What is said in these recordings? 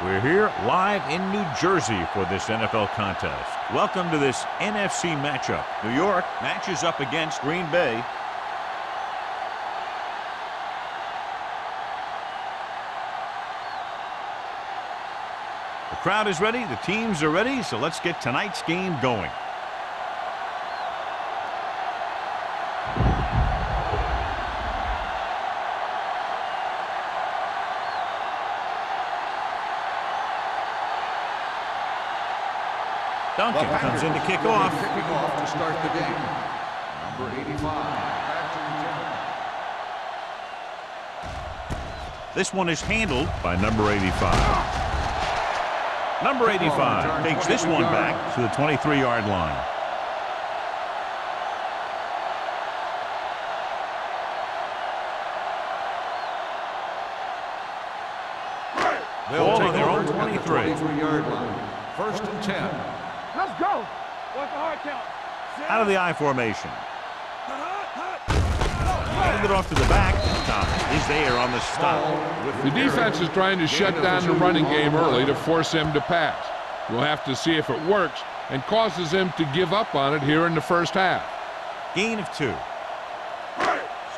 We're here live in New Jersey for this NFL contest. Welcome to this NFC matchup. New York matches up against Green Bay. The crowd is ready, the teams are ready, so let's get tonight's game going. Duncan comes in to kick off. Kicking off to start the game. Number 85. This one is handled by number 85. Number 85 takes this one back to the 23-yard line. Ball on their own 23. 23-yard line. First and 10. Let's go. What's the hard count? Out of the I formation. Hand it off to the back. Thomas is there on the stop. The defense is trying to shut down the running game early to force him to pass. We'll have to see if it works and causes him to give up on it here in the first half. Gain of 2.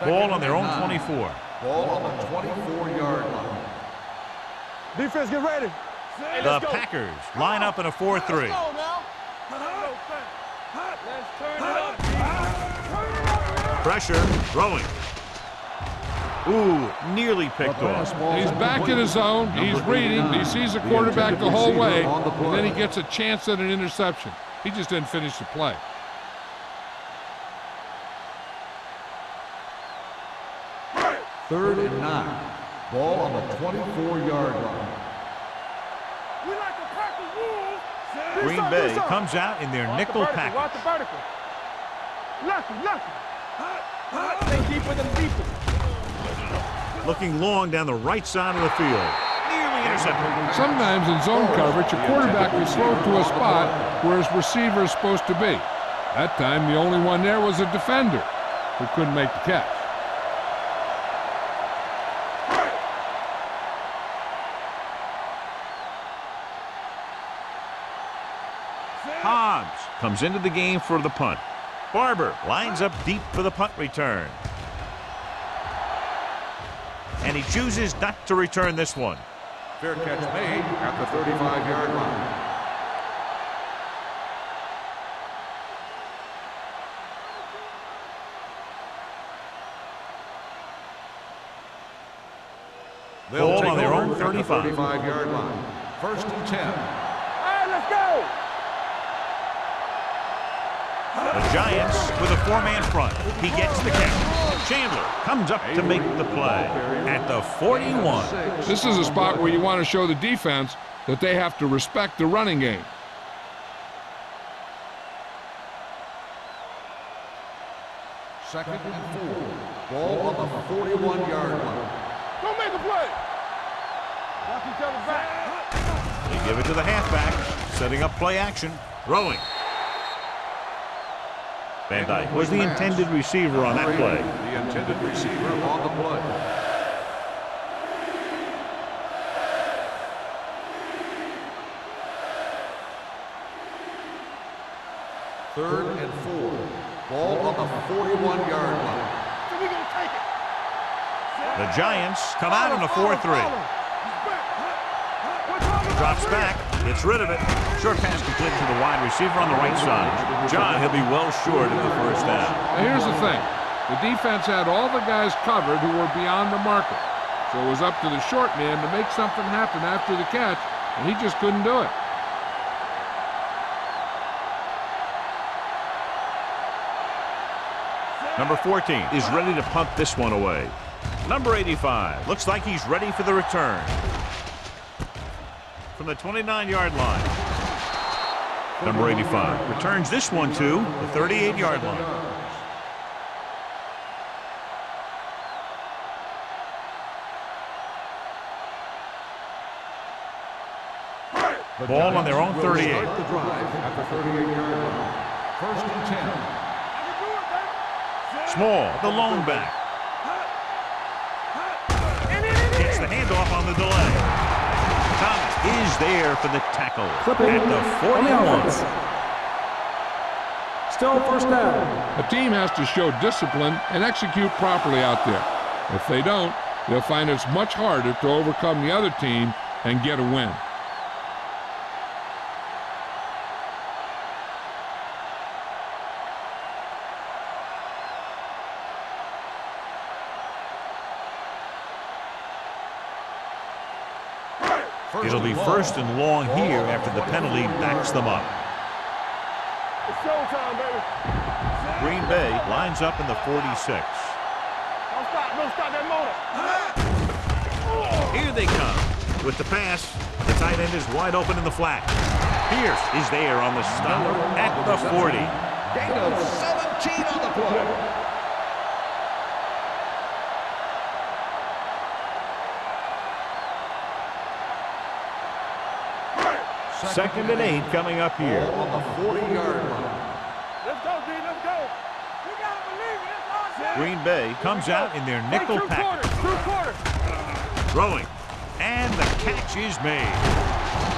Ball on their own 24. Ball on the 24-yard line. Defense, get ready. The Packers line up in a 4-3. Pressure, throwing. Ooh, nearly picked off. He's back in his zone. He's reading. He sees the quarterback the whole way, and then he gets a chance at an interception. He just didn't finish the play. Third and 9. Ball on the 24-yard line. Green Bay comes out in their nickel package. Watch the vertical. Lucky. Stay deep with them people. Looking long down the right side of the field. Nearly intercepted. Sometimes in zone coverage, a quarterback will throw to a spot where his receiver is supposed to be. That time, the only one there was a defender who couldn't make the catch. Hobbs comes into the game for the punt. Barber lines up deep for the punt return. And he chooses not to return this one. Fair catch made at the 35-yard line. They'll take on their own over 35. 35-yard line. First and 10. All right, let's go. The Giants with a 4-man front. He gets the catch. Chandler comes up to make the play at the 41. This is a spot where you want to show the defense that they have to respect the running game. Second and 4. Ball on the 41-yard line. Don't make a play. Watch each other back. They give it to the halfback, setting up play action, throwing. Van Dyke was the intended receiver on that play. The intended receiver on the play. Third and 4. Ball on the 41-yard line. So we gonna take it. The Giants come out in a 4-3. Drops back, gets rid of it. Short pass completed to the wide receiver on the right side. John, he'll be well short in the first down. Now here's the thing. The defense had all the guys covered who were beyond the marker. So it was up to the short man to make something happen after the catch, and he just couldn't do it. Number 14 is ready to punt this one away. Number 85 looks like he's ready for the return. From the 29-yard line. Number 85 returns this one to the 38-yard line. Ball on their own 38. Start the drive at the 38-yard line. First and 10. Small, the lone back. Gets the handoff on the delay. Thomas is there for the tackle Clipping at the on the 41. offense. Still first down. A team has to show discipline and execute properly out there. If they don't, they'll find it's much harder to overcome the other team and get a win. It'll be first and long here after the penalty backs them up. It's showtime, baby. Green Bay lines up in the 46. Don't stop that motor. Here they come. With the pass, the tight end is wide open in the flat. Pierce is there on the stop at the 40. Gain of 17 on the play. Second and 8 coming up here. On the 40-yard line. Let's go, D. Let's go. You gotta believe it. It's our time. Green Bay comes out in their nickel package. Two quarters. Throwing. And the catch is made.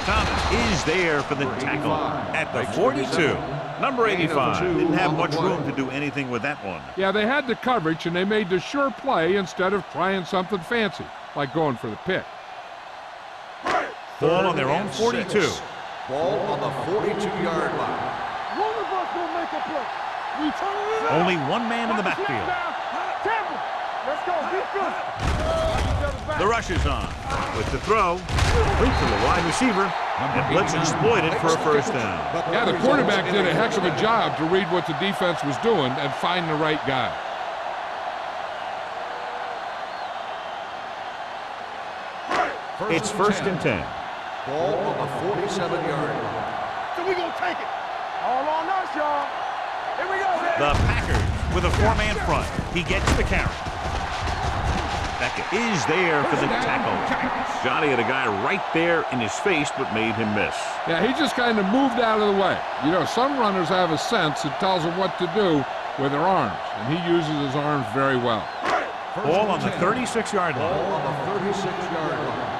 Thomas is there for the tackle at the 42. Number 85 didn't have much room to do anything with that one. Yeah, they had the coverage, and they made the sure play instead of trying something fancy, like going for the pick. Ball on their own 42. Ball on the 42-yard line. One of us will make a play. We turn it up. Only one man in the backfield. Temple. Let's go. Defense. The rush is on. With the throw, complete to the wide receiver, and blitz exploited for a first down. Yeah, the quarterback did a heck of a job to read what the defense was doing and find the right guy. It's first and 10. Ball on the 47-yard line. So we gonna take it. All on us, y'all. Here we go, man. The Packers with a four-man front. He gets the carry. Beckett is there for the tackle. Johnny had a guy right there in his face, but made him miss. Yeah, he just kind of moved out of the way. You know, some runners have a sense that tells them what to do with their arms, and he uses his arms very well. Ball on the 36-yard line. Ball on the 36-yard line.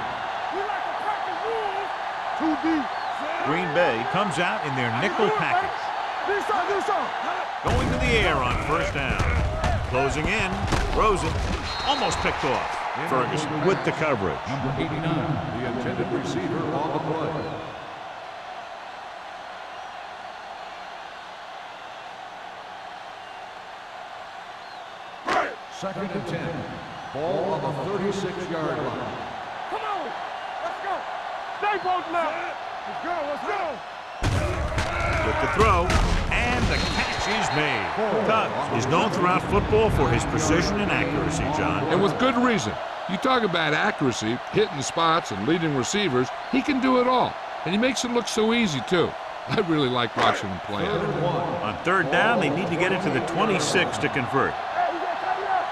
We like to practice rules. Too deep. Green Bay comes out in their nickel package. Do something. Going to the air on first down. Closing in. Throws it. Almost picked off. Ferguson with the coverage. Number 89, the intended receiver on the play. Second and 10. Ball on the 36-yard line. Come on. Let's go. Stay both now. Let's go. With the throw, and the catch is made. Tubbs is known throughout football for his precision and accuracy, John. And with good reason. You talk about accuracy, hitting spots, and leading receivers, he can do it all. And he makes it look so easy, too. I really like watching him play. On third down, they need to get it to the 26 to convert. Hey, we gotta tighten up.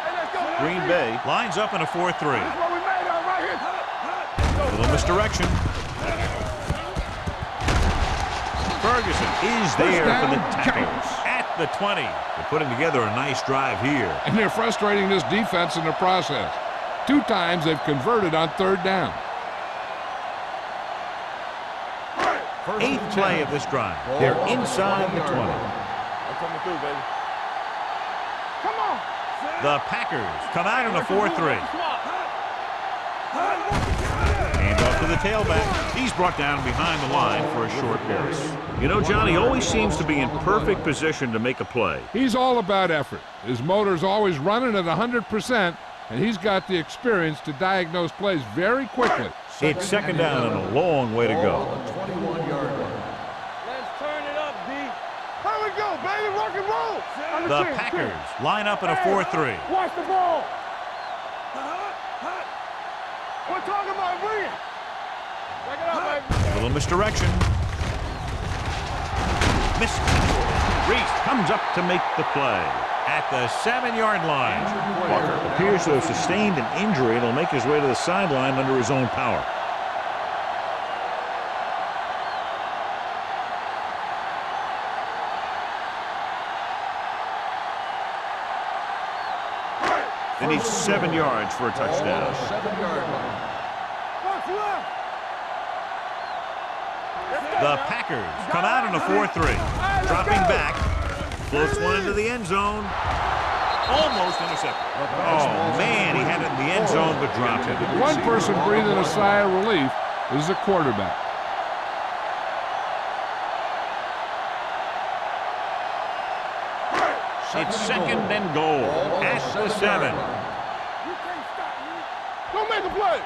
Hey, let's go. Green Bay lines up in a 4-3. This is what we made of right here. Little misdirection. Ferguson is there for the tackle at the 20. They're putting together a nice drive here. And they're frustrating this defense in the process. 2 times they've converted on third down. 8th play of this drive. They're inside the 20. I'm coming through, baby. Come on. The Packers come out in a 4-3. Hand off to the tailback. He's brought down behind the line for a short pass. You know, Johnny always seems to be in perfect position to make a play. He's all about effort. His motor's always running at 100%, and he's got the experience to diagnose plays very quickly. It's second down and a long way to go. Ball on the 21-yard line. Let's turn it up, D. Here we go, baby. Rock and roll. The Packers line up in a 4-3. Watch the ball. We're talking about bringing. Check it out, baby. A little misdirection. Missed. Reese comes up to make the play at the 7-yard line. Walker appears to have sustained an injury and will make his way to the sideline under his own power. They need 7 yards for a touchdown. 7-yard line. The Packers come out in a 4-3. Dropping back. Floats one into the end zone. Almost intercepted. Oh, man, he had it in the end zone, but dropped it. One person breathing a sigh of relief is the quarterback. It's second and goal at the 7. Don't make a play.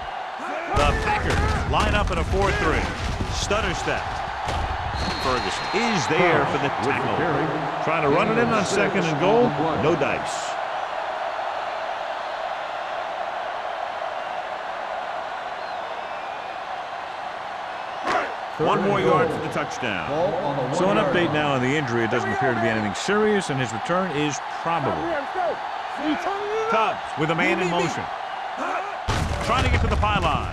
The Packers line up in a 4-3. Stutter step. Ferguson is there for the tackle. Trying to run it in on second and goal. No dice. One more yard for the touchdown. So an update now on the injury. It doesn't appear to be anything serious, and his return is probable. Tubbs with a man in motion. Trying to get to the pylon.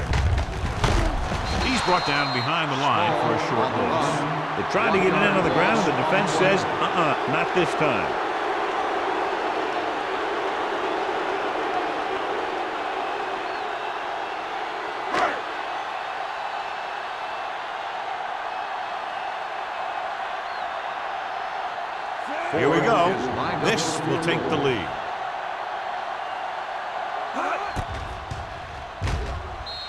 He's brought down behind the line for a short loss. They tried to get it in on the ground, and the defense says, not this time. Here we go. This will take the lead.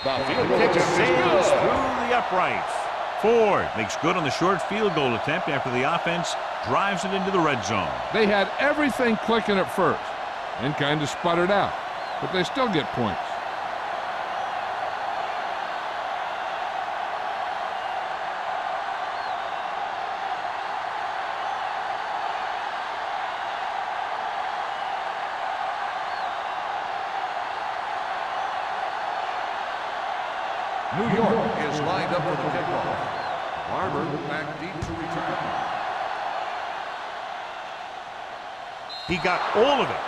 The field kick sails through the uprights. Ford makes good on the short field goal attempt after the offense drives it into the red zone. They had everything clicking at first and kind of sputtered out, but they still get points. New York is lined up for the kickoff. Barber back deep to return. He got all of it.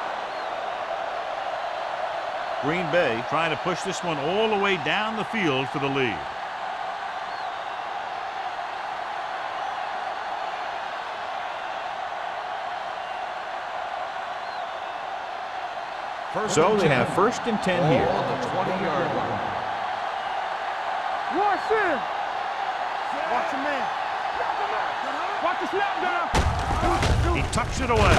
Green Bay trying to push this one all the way down the field for the lead. So they have first and 10 here. On the 20-yard line. Watch him. Watch him, man. Watch the snap down. He tucks it away.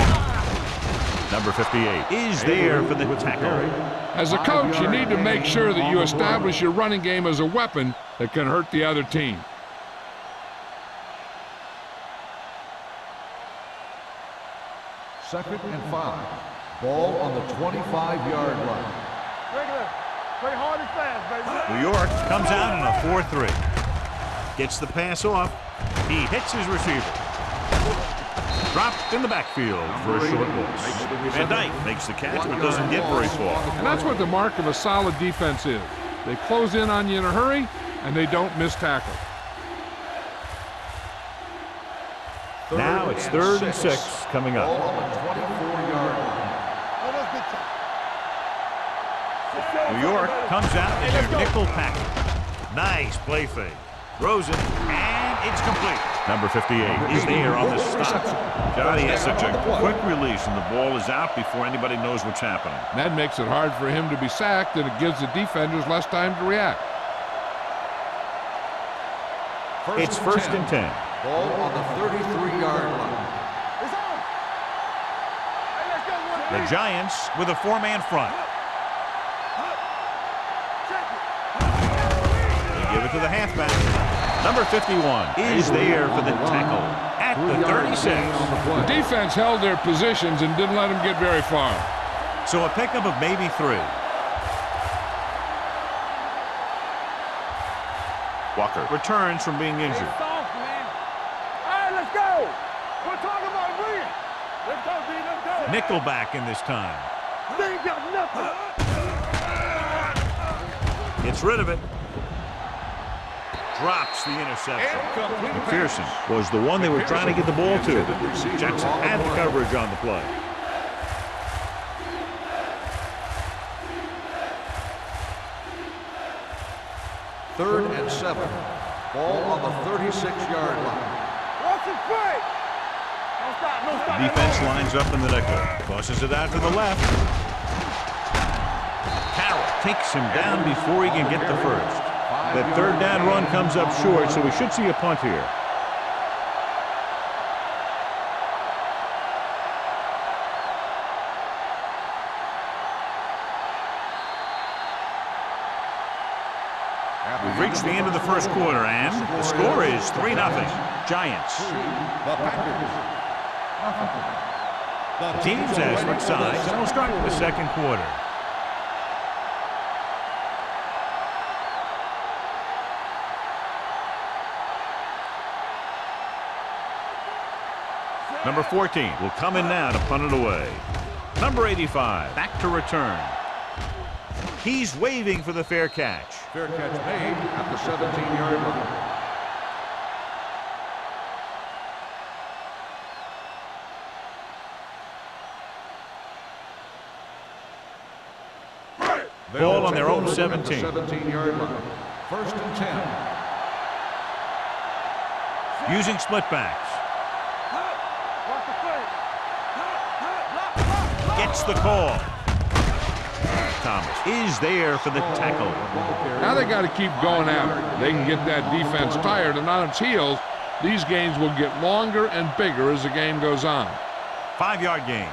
Number 58 is there for the tackle. As a coach, you need to make sure that you establish your running game as a weapon that can hurt the other team. Second and 5. Ball on the 25-yard line. Regular. Play hard and fast, baby. New York comes out in a 4-3. Gets the pass off. He hits his receiver. Dropped in the backfield for a short loss. Van Dyke makes the catch but doesn't get very far. And that's what the mark of a solid defense is. They close in on you in a hurry, and they don't miss tackle. Now it's 3rd and 6 coming Ball up. on the 24-yard line. New York comes out in their nickel package. Nice play fake. Throws it, and it's complete. Number 58 is there on the stop. Johnny has such a quick release, and the ball is out before anybody knows what's happening. That makes it hard for him to be sacked, and it gives the defenders less time to react. It's first and 10. Ball on the 33-yard line. It's on. Hey, let's go, one, The Giants with a 4-man front. They give it to the halfback. Number 51 is there for the tackle at the 36. The defense held their positions and didn't let them get very far. So a pickup of maybe 3. Walker returns from being injured. It's soft, man. All right, let's go. We're talking about win. Let's go, D. Let's go. Nickelback in this time. They ain't got nothing. Gets rid of it. Drops the interception. McPherson was the one they were trying to get the ball to. Jackson had the coverage on the play. Third and 7. Ball on the 36-yard line. Watch it play. Don't stop, don't stop. Defense lines up in the nickel. Tosses it out to the left. Carroll takes him down before he can get the first. That third down run comes up short, so we should see a punt here. We've reached the end of the first quarter, and the score is 3-0. Giants. The Packers. The teams as switch sides, and we'll start the second quarter. Number 14 will come in now to punt it away. Number 85 back to return. He's waving for the fair catch. Fair catch made at the 17-yard line. Ball on their own 17. 17-yard line. First and 10. Using split backs. Gets the call. Thomas is there for the tackle. Now they got to keep going at it. They can get that defense tired and on its heels. These games will get longer and bigger as the game goes on. 5-yard gain.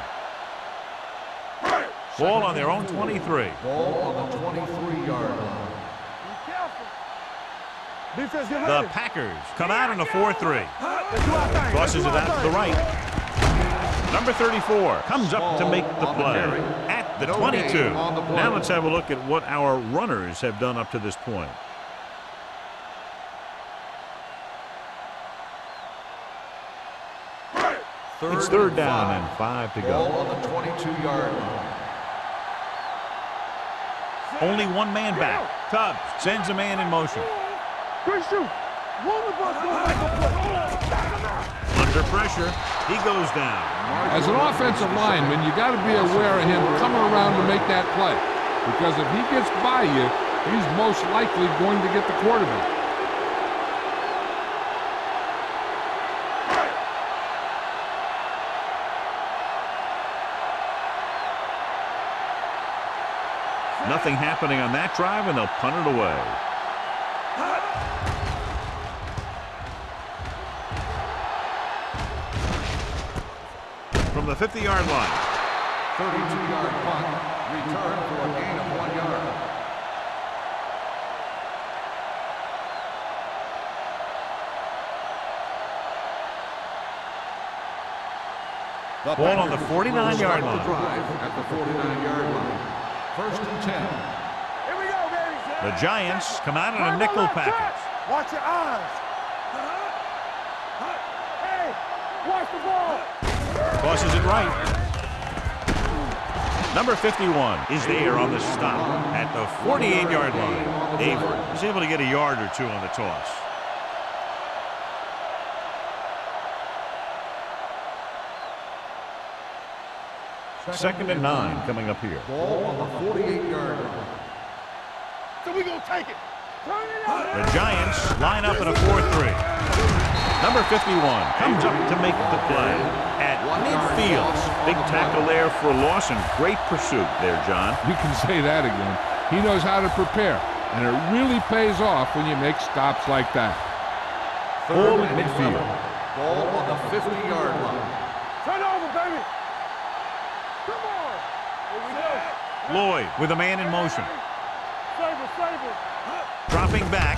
Ball on their own 23. Ball on the 23-yard line. The Packers come out in a 4-3. Tosses it out to the right. Number 34 comes up to make the play at the 22. Now let's have a look at what our runners have done up to this point. It's third down and 5 to Ball go. on the 22-yard line. Only one man back. Tubbs sends a man in motion. Under pressure, he goes down. As an offensive lineman, you got to be aware of him coming around to make that play. Because if he gets by you, he's most likely going to get the quarterback. Nothing happening on that drive, and they'll punt it away. From the 50-yard line. 32-yard punt. Return for a gain of 1 yard. Ball on the 49-yard line. Drive at the 49-yard line. First and 10. Here we go, baby. The Giants come out in a nickel package. Watch your eyes. Hey, watch the ball. Tosses it right. Number 51 is there on the stop at the 48-yard line. Avery is able to get a yard or two on the toss. Second and 9 coming up here. Ball on the 48-yard line. So we gonna take it. The Giants line up in a 4-3. Number 51 comes up to make the play at midfield. Big tackle there for Lawson. Great pursuit there, John. You can say that again. He knows how to prepare, and it really pays off when you make stops like that. Ball at midfield. Ball on the 50-yard line. Turn over, baby. Come on. Here we go. Lloyd with a man in motion. Save it. Dropping back.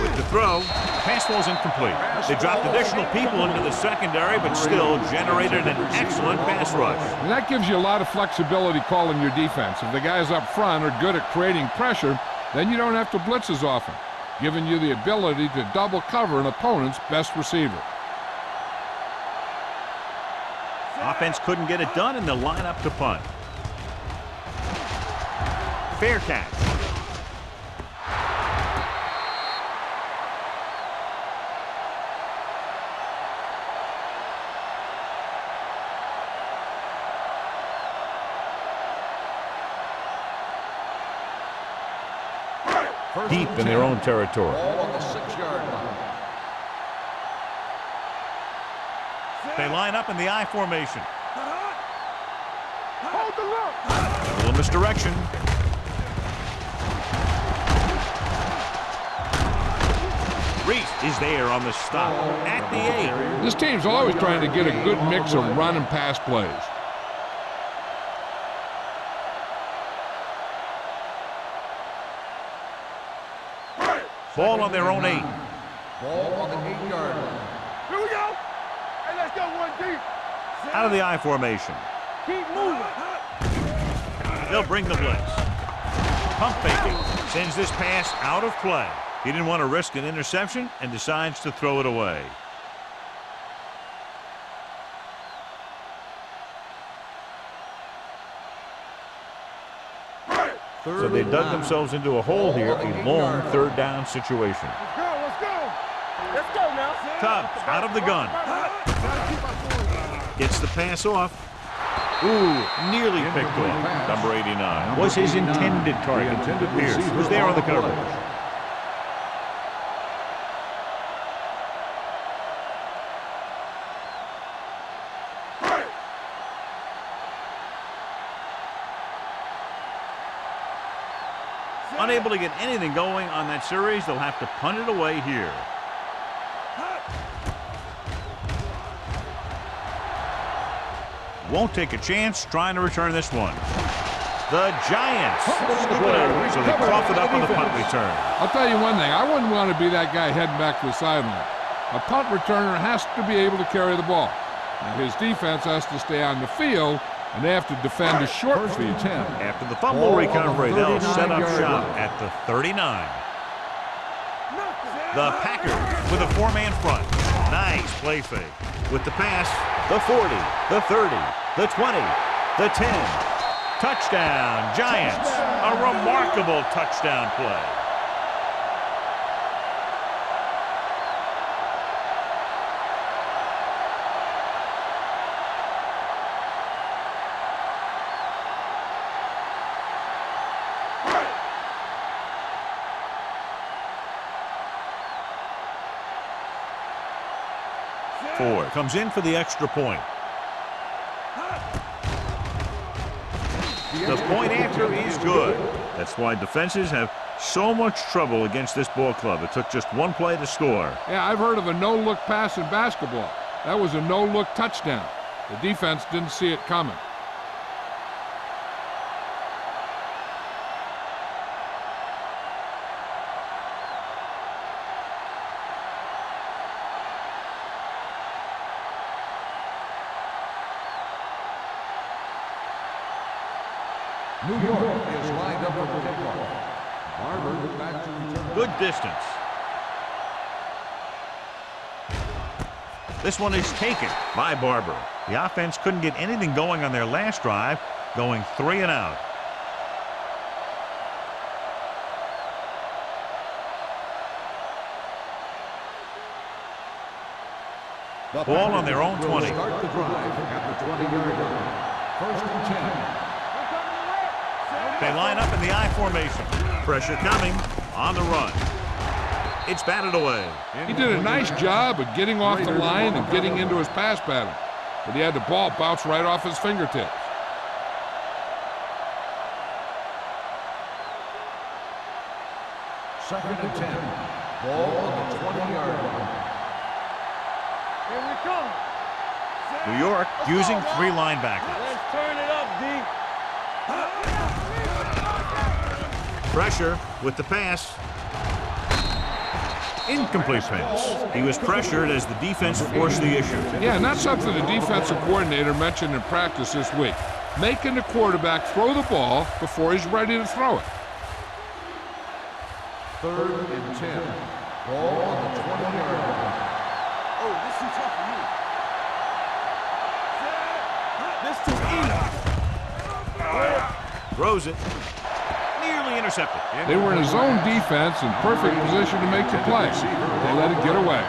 With the throw, pass ball's incomplete. They dropped additional people into the secondary, but still generated an excellent pass rush. And that gives you a lot of flexibility calling your defense. If the guys up front are good at creating pressure, then you don't have to blitz as often, giving you the ability to double cover an opponent's best receiver. Offense couldn't get it done, and they'll line up to punt. Fair catch. Deep in their own territory. Ball on the 6-yard line. They line up in the I formation. Hold the look. A little misdirection. Reese is there on the stop at the 8. This team's always trying to get a good mix of run and pass plays. Ball on their own 8. Ball on the 8-yard line. Here we go. Hey, let's go one deep. Out of the I formation. Keep moving. They'll bring the blitz. Pump faking. Sends this pass out of play. He didn't want to risk an interception and decides to throw it away. So they dug themselves into a hole here, a long third down situation. Let's go, let's go. Let's go now. Tubbs out of the gun. Gets the pass off. Ooh, nearly picked off. Number 89 was his intended target. Pierce was there on the coverage. Unable to get anything going on that series, they'll have to punt it away here. Won't take a chance trying to return this one. The Giants scoop it out, so they cough it up on the punt return. I'll tell you one thing. I wouldn't want to be that guy heading back to the sideline. A punt returner has to be able to carry the ball. And his defense has to stay on the field, and they have to defend a short field. After the fumble recovery, they'll set up shop at the 39. The Packers with a 4-man front. Nice play fake. With the pass, the 40, the 30, the 20, the 10. Touchdown, Giants. A remarkable touchdown play. Ford comes in for the extra point. The point after is good. That's why defenses have so much trouble against this ball club. It took just one play to score. Yeah, I've heard of a no-look pass in basketball. That was a no-look touchdown. The defense didn't see it coming. New York is lined up for the kickoff. Barber back to return. Good distance. This one is taken by Barber. The offense couldn't get anything going on their last drive, going 3 and out. Ball on their own 20. Start the drive at the 20-yard line. First and 10. They line up in the I formation. Pressure coming on the run. It's batted away. He did a nice job of getting off the line and getting into his pass pattern, but he had the ball bounce right off his fingertips. Second and 10. Ball on the 20-yard line. Here we come. New York using 3 linebackers. Let's turn it up, D. Pressure with the pass. Incomplete pass. He was pressured as the defense forced the issue. Yeah, and that's something the defensive coordinator mentioned in practice this week. Making the quarterback throw the ball before he's ready to throw it. Third and 10. Ball on the 20-yard line. Oh, this is tough for you. This too easy. Throws it. Nearly intercepted. They were in his own defense in perfect position to make the play. They let it get away.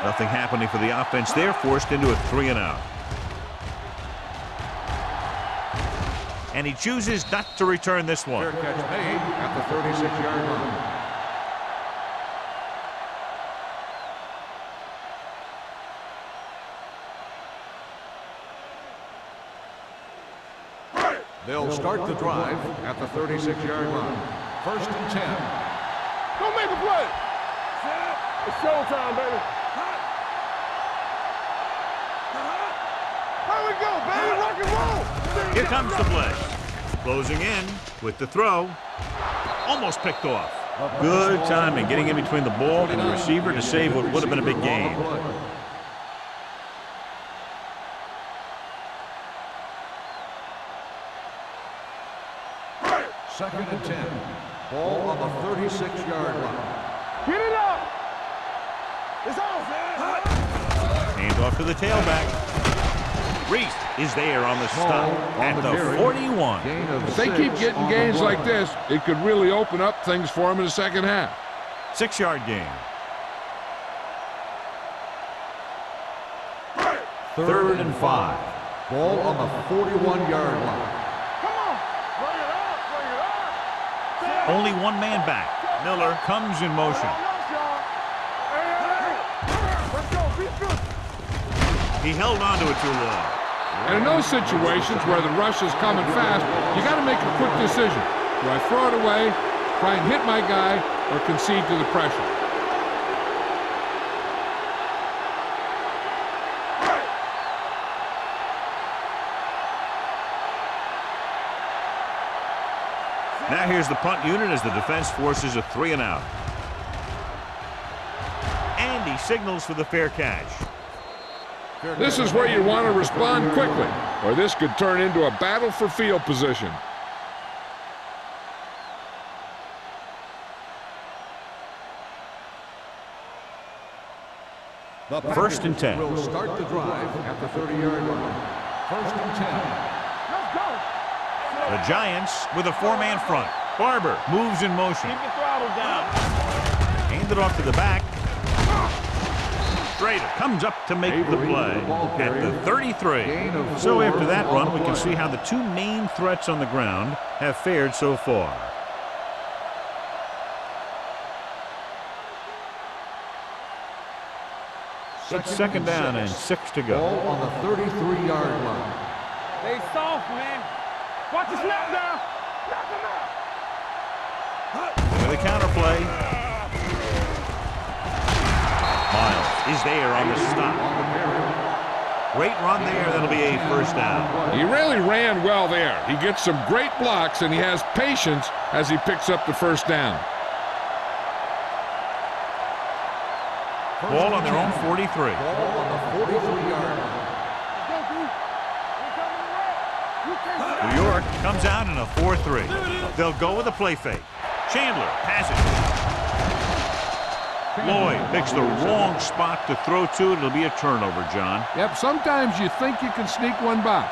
Nothing happening for the offense there, forced into a 3 and out. And he chooses not to return this one. Fair catch made at the 36-yard line. They'll start the drive at the 36-yard line. 1st and 10. Don't make a play. It's showtime, baby. Here we go, baby. Rock and roll. Here comes the play. Closing in with the throw. Almost picked off. Good timing, getting in between the ball and the receiver to save what would have been a big gain. Second and 10. Ball on the 36-yard line. Get it up. It's off. Hand off to the tailback. Reese is there on the stop at the 41. If they keep getting gains like this, it could really open up things for them in the second half. 6-yard gain. 3rd and 5. Ball on the 41-yard line. Come on. Bring it up. Bring it up. Only one man back. Miller comes in motion. Let's go. Be good. He held on to it too long. And in those situations where the rush is coming fast, you got to make a quick decision. Do I throw it away, try and hit my guy, or concede to the pressure? Now here's the punt unit as the defense forces a 3-and-out. And he signals for the fair catch. This is where you want to respond quickly, or this could turn into a battle for field position. The 1st and 10. Will start the drive at the 30-yard line. 1st and 10. Let's go. The Giants with a 4-man front. Barber moves in motion. Keep the throttle down. Hand it off to the back. Strader comes up to make the play at the 33. So after that run, we can see how the two main threats on the ground have fared so far. It's 2nd down and 6 to go. Ball on the 33-yard line. Stay soft, man. Watch the snap down. Knock him out. With a counter play. Miles is there on the stop. Great run there. That'll be a 1st down. He really ran well there. He gets some great blocks, and he has patience as he picks up the 1st down. Ball on their own 43. Ball on the 43-yard line. New York comes out in a 4-3. They'll go with a play fake. Chandler has it. Lloyd picks the wrong spot to throw to. It'll be a turnover, John. Yep, sometimes you think you can sneak one by,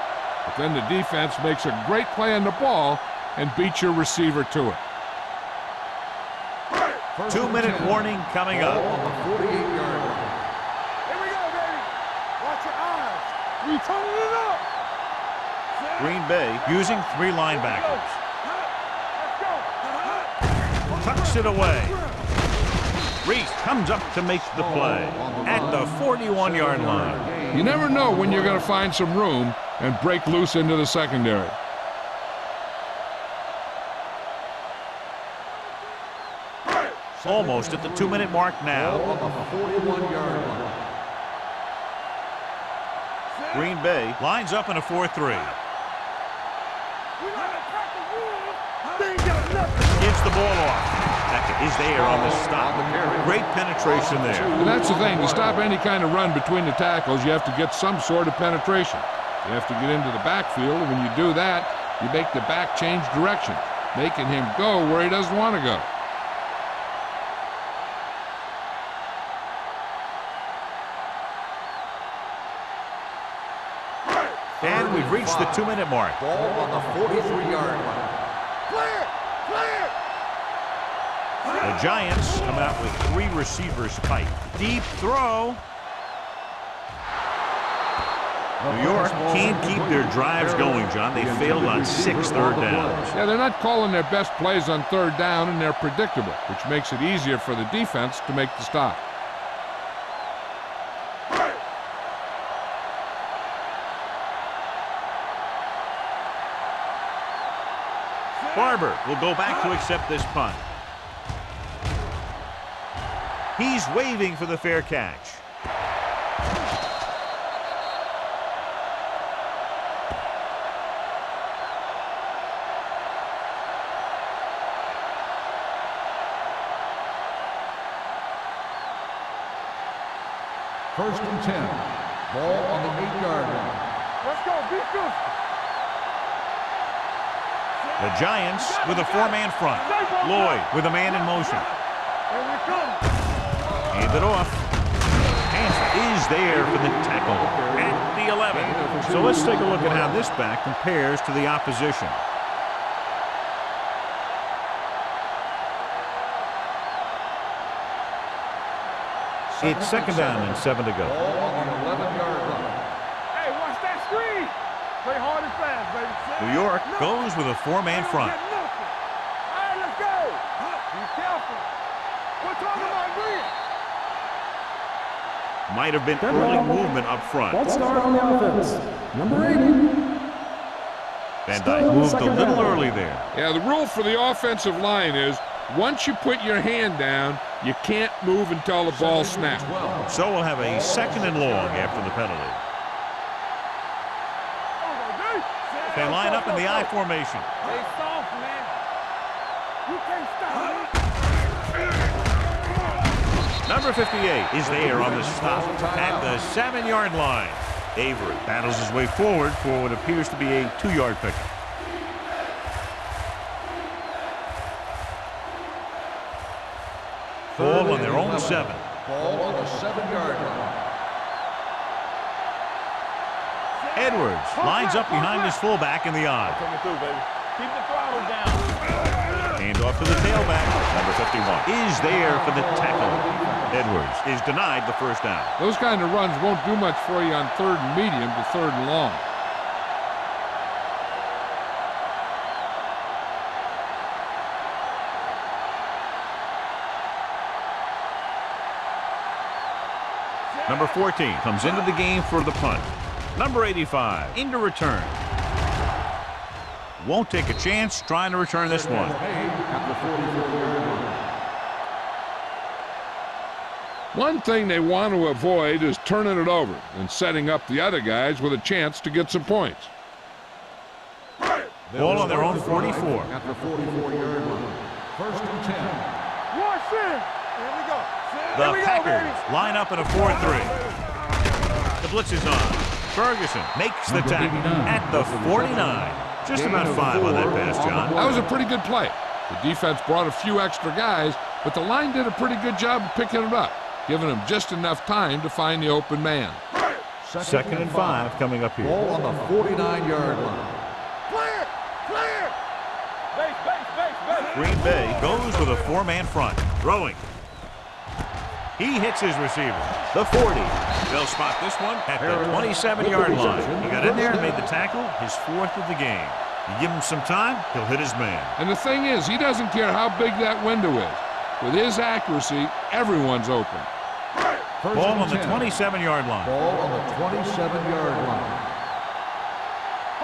but then the defense makes a great play on the ball and beats your receiver to it. 2-minute warning coming up. On the 48-yard line. Here we go, baby. Watch your eyes. We turning it up. Green Bay using 3 linebackers. Tucks it away. Reese comes up to make the play at the 41-yard line. You never know when you're going to find some room and break loose into the secondary. Almost at the 2-minute mark now. Ball on the 41-yard line. Green Bay lines up in a 4-3. Gives the ball off. Beckett is there on the stop. Great penetration there. And that's the thing. To stop any kind of run between the tackles, you have to get some sort of penetration. You have to get into the backfield, and when you do that, you make the back change direction, making him go where he doesn't want to go. And we've reached the 2-minute mark. Ball on the 43-yard line. Clear! Clear! The Giants come out with 3 receivers tight. Deep throw. New York can't keep their drives going, John. They failed on 6 third downs. Yeah, they're not calling their best plays on 3rd down, and they're predictable, which makes it easier for the defense to make the stop. Barber will go back to accept this punt. He's waving for the fair catch. First and 10. Ball on the 8-yard line. Let's go. Be good. The Giants with a 4-man front. Lloyd with a man in motion. Here we come. Hand it off. Hanson is there for the tackle at the 11. So let's take a look at how this back compares to the opposition. It's second down and 7 to go. Ball on the 11-yard line. Hey, watch that screen. Play hard and fast, baby. New York goes with a 4-man front. All right, let's go. Be careful. We're talking about green. Might have been early movement up front. Let's start on the offense. Number 80. Van Dyke moved a little early there. Yeah, the rule for the offensive line is once you put your hand down, you can't move until the ball snaps. So we'll have a second and long after the penalty. They line up in the I formation. Stay soft, man. You can't stop me. Number 58 is there on the stop at the 7-yard line. Avery battles his way forward for what appears to be a 2-yard pickup. Ball on their own 7. Ball on the 7-yard line. Edwards lines up behind his fullback in the I. Coming through, baby. Keep the throttle down. Hand off to the tailback. Number 51 is there for the tackle. Edwards is denied the first down. Those kind of runs won't do much for you on 3rd and medium to 3rd and long. Number 14 comes into the game for the punt. Number 85 into return. Won't take a chance trying to return this one. One thing they want to avoid is turning it over and setting up the other guys with a chance to get some points. Ball on their own 44. At the 44-yard line. First and 10. Watch it. Here we go. The Packers line up in a 4-3. The blitz is on. Ferguson makes the tackle at the 49. Just about 5 on that pass, John. That was a pretty good play. The defense brought a few extra guys, but the line did a pretty good job of picking it up, giving them just enough time to find the open man. Second and 5 coming up here. Ball on the 49-yard line. Clear. Clear. Base. Green Bay goes with a 4-man front. Throwing. He hits his receiver. The 40. They'll spot this one at the 27-yard line. He got in there and made the tackle, his 4th of the game. You give him some time, he'll hit his man. And the thing is, he doesn't care how big that window is. With his accuracy, everyone's open. Ball on the 27-yard line. Ball on the 27-yard line.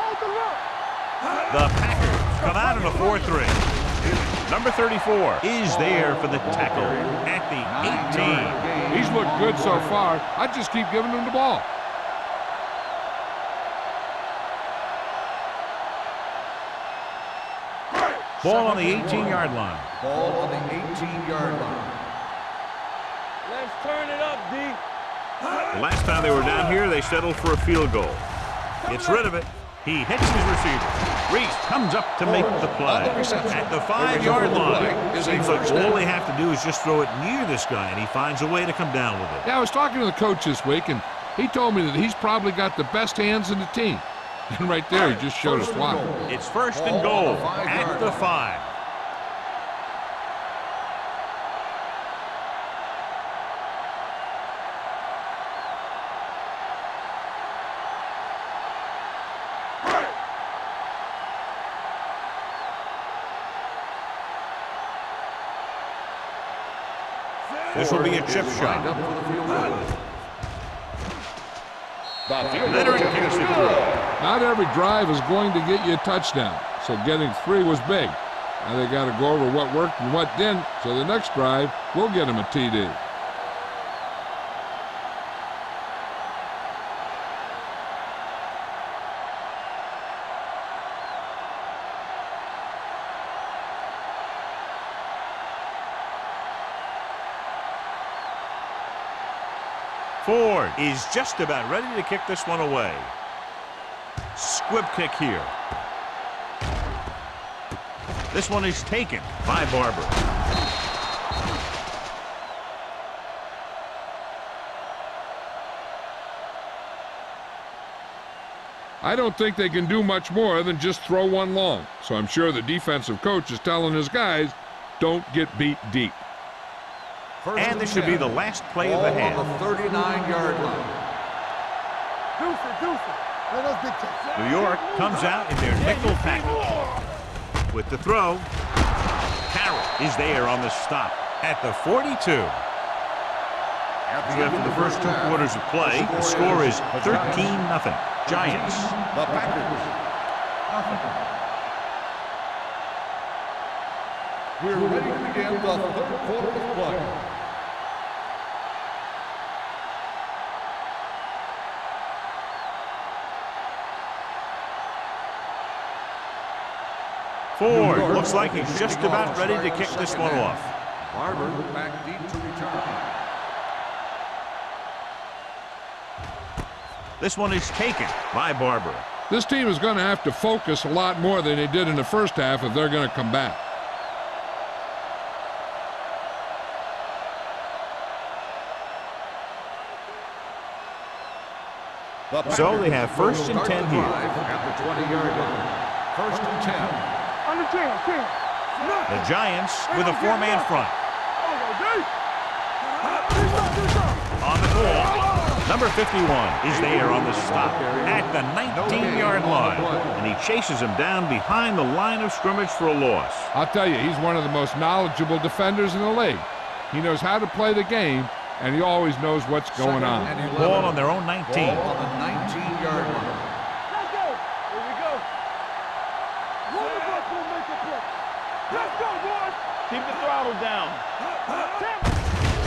Hold the look. The Packers come out in a 4-3. Number 34 is there for the tackle at the 18. He's looked good so far. I'd just keep giving him the ball. Ball on the 18-yard line. Ball on the 18-yard line. Let's turn it up, D. The last time they were down here, they settled for a field goal. Gets rid of it. He hits his receiver. Reese comes up to make the play. At the 5-yard line. Seems like all they have to do is just throw it near this guy, and he finds a way to come down with it. Yeah, I was talking to the coach this week, and he told me that he's probably got the best hands in the team. And right there, he just showed us why. It's first and goal at the 5. This will be a chip shot. Leonard kicks it through. Not every drive is going to get you a touchdown. so getting 3 was big. Now they got to go over what worked and what didn't, so the next drive will get him a TD. Ford is just about ready to kick this one away. Squib kick here. This one is taken by Barber. I don't think they can do much more than just throw one long, so I'm sure the defensive coach is telling his guys, don't get beat deep. And this should be the last play of the half. On the 39-yard line. New York comes out in their nickel package. With the throw, Carroll is there on the stop at the 42. So after the first 2 quarters of play, the score is 13-0. Giants. The Packers. We're ready to begin the 3rd quarter of play. Ford looks like he's just about ready to kick this one off. Barber back deep to return. This one is taken by Barber. This team is going to have to focus a lot more than they did in the first half if they're going to come back. So they have 1st and 10 here. At the 20-yard line. 1st and 10. Under 10. The Giants with a 4-man front. On the ball. Number 51 is there on the stop at the 19-yard line. And he chases him down behind the line of scrimmage for a loss. I'll tell you, he's one of the most knowledgeable defenders in the league. He knows how to play the game, and he always knows what's going on. Ball on their own 19. Ball on the 19-yard line. Let's go. Here we go. One of us will make a play. Let's go, boys. Keep the throttle down.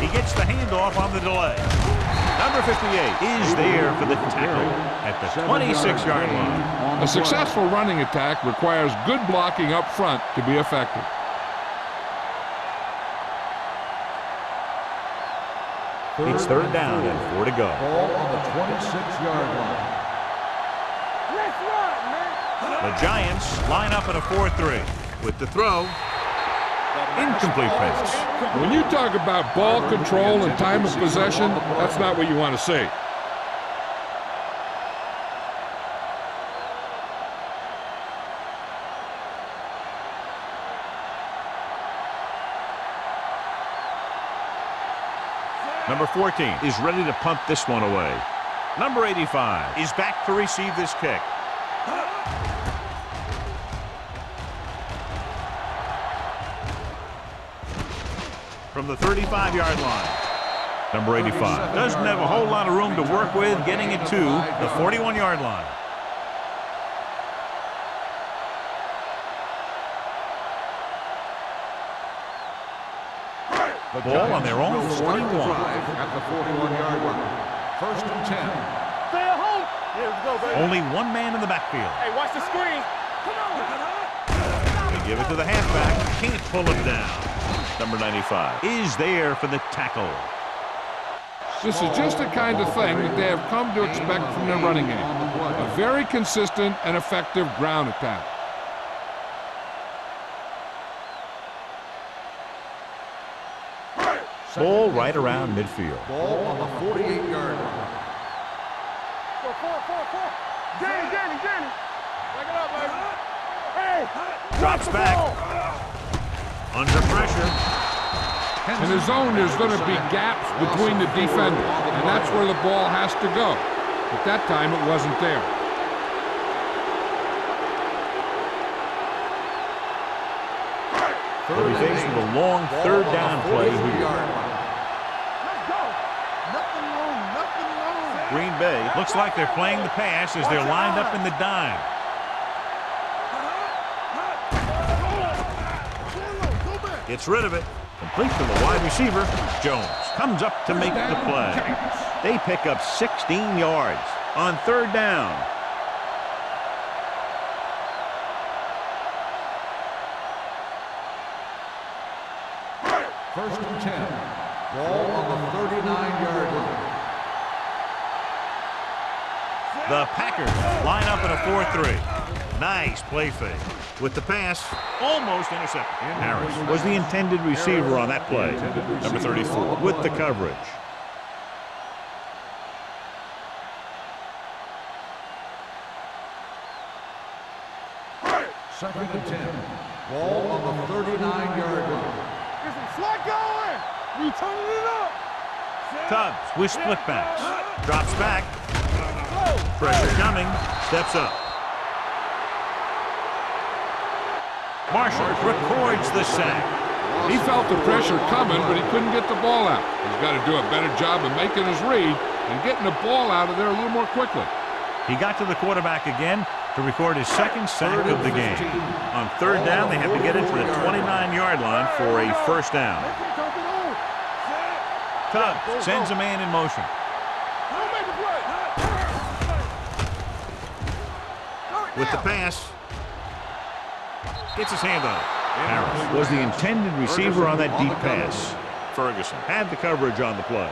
He gets the handoff on the delay. Number 58 is there for the tackle at the 26-yard line. A successful running attack requires good blocking up front to be effective. It's 3rd down and 4 to go. Ball on the 26-yard line. Let's run, man. The Giants line up in a 4-3 with the throw. Incomplete pass. When you talk about ball control and time of possession, that's not what you want to see. Number 14 is ready to punt this one away. Number 85 is back to receive this kick. From the 35-yard line. Number 85 doesn't have a whole lot of room to work with, getting it to the 41-yard line. The Ball on their own will start the 41. drive at the 41-yard line. 1st and 10. Stay at home. Here we go, baby. Only one man in the backfield. Hey, watch the screen. Come on. They give it to the halfback. Can't pull him down. Number 95 is there for the tackle. This is just the kind of thing that they have come to expect from their running game. A very consistent and effective ground attack. Ball right around midfield. Ball on the 48-yard line. 4. Danny. Back it up, baby. Hey. Drops back. Under pressure. In the zone, there's going to be gaps between the defenders, and that's where the ball has to go. At that time, it wasn't there. They'll be faced with a long 3rd down play here. Let's go. Nothing wrong. Green Bay looks like they're playing the pass as they're lined up in the dime. Gets rid of it. Complete to the wide receiver. Jones comes up to make the play. They pick up 16 yards on third down. First and 10. Ball on the 39-yard line. The Packers line up in a 4-3. Nice play fake. With the pass, almost intercepted. Harris was the intended receiver on that play. Number 34 with the coverage. Second and 10. Ball on the 39-yard line. Get some slack going. We turning it up. Tubbs with split backs. Drops back. Pressure coming. Steps up. Marshall records the sack. He felt the pressure coming, but he couldn't get the ball out. He's got to do a better job of making his read and getting the ball out of there a little more quickly. He got to the quarterback again to record his second sack of the game. On third down, they have to get into the 29-yard line for a first down. Tubbs sends a man in motion. With the pass, gets his hand on it. Harris was the intended receiver on that deep pass. Ferguson had the coverage on the play.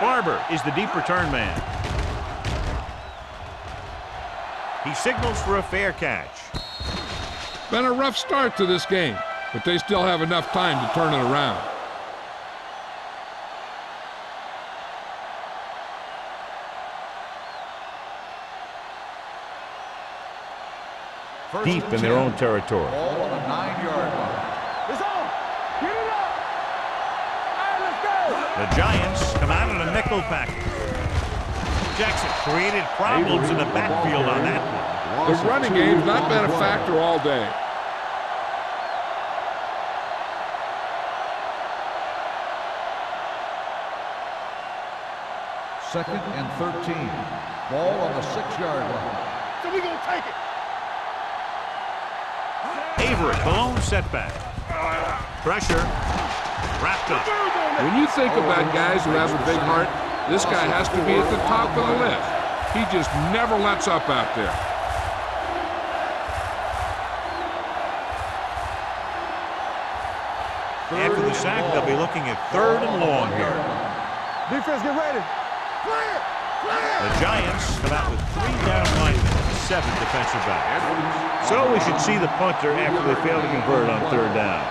Barber is the deep return man. He signals for a fair catch. Been a rough start to this game, but they still have enough time to turn it around. Deep in their own territory. Ball on the 9-yard line. It's on. Get it up. All right, let's go. The Giants come out in a nickel package. Jackson created problems in the backfield on that one. The running game's not been a factor all day. Second and 13. Ball on the 6-yard line. So we gonna take it. Avery, the lone setback. Pressure. Wrapped up. When you think about guys who have a big heart, this guy has to be at the top of the list. He just never lets up out there. After the sack, they'll be looking at third and long here. Defense, get ready. Clear. The Giants come out with 3 down linemen and 7 defensive backs. So we should see the punter after they fail to convert on third down.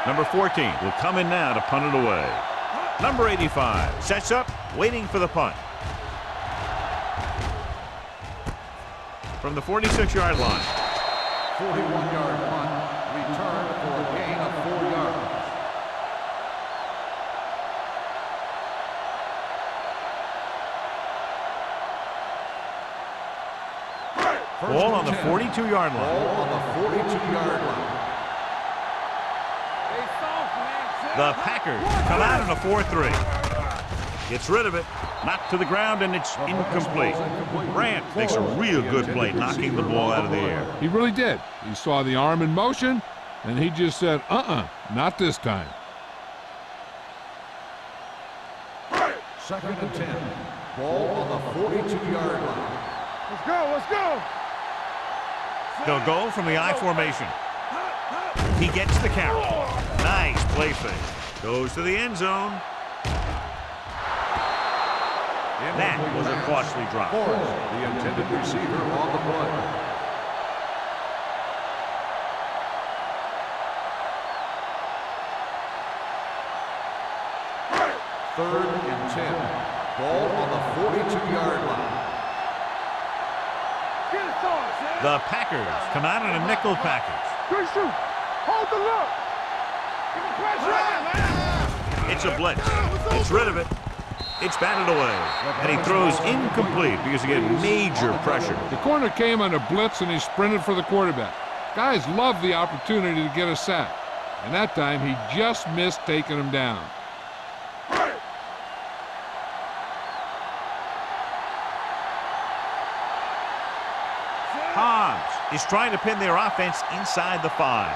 Number 14 will come in now to punt it away. Number 85 sets up, waiting for the punt. From the 46-yard line. 41-yard punt. Return for a gain of 4 yards. Ball on the 42-yard line. Ball on the 42-yard line. The Packers come out in a 4-3. Gets rid of it, knocked to the ground, and it's incomplete. Grant makes a real good play, knocking the ball out of the air. He really did. He saw the arm in motion, and he just said, not this time. Second and 10. Ball on the 42-yard line. Let's go. Let's go. They'll go from the I formation. He gets the carry. Nice play fake. Goes to the end zone. That was a costly drop. The intended receiver on the play. Third and 10. Ball on the 42-yard line. Get it started. The Packers come out in a nickel package. Good shoot. Hold the look. Give him pressure. It's a blitz. Gets rid of it. It's batted away. And he throws incomplete because he had major pressure. The corner came on a blitz and he sprinted for the quarterback. Guys love the opportunity to get a sack. And that time he just missed taking him down. Hobbs is trying to pin their offense inside the 5.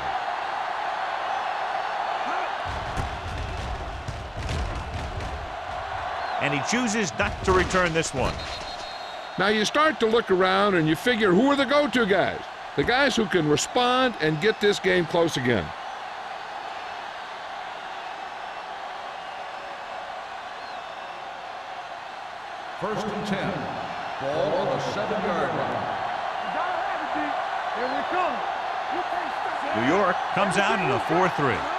And he chooses not to return this one. Now you start to look around and you figure, who are the go-to guys? The guys who can respond and get this game close again. First and 10. Ball on the 7-yard line. Here we come. You can't stop. New York comes out in a 4-3.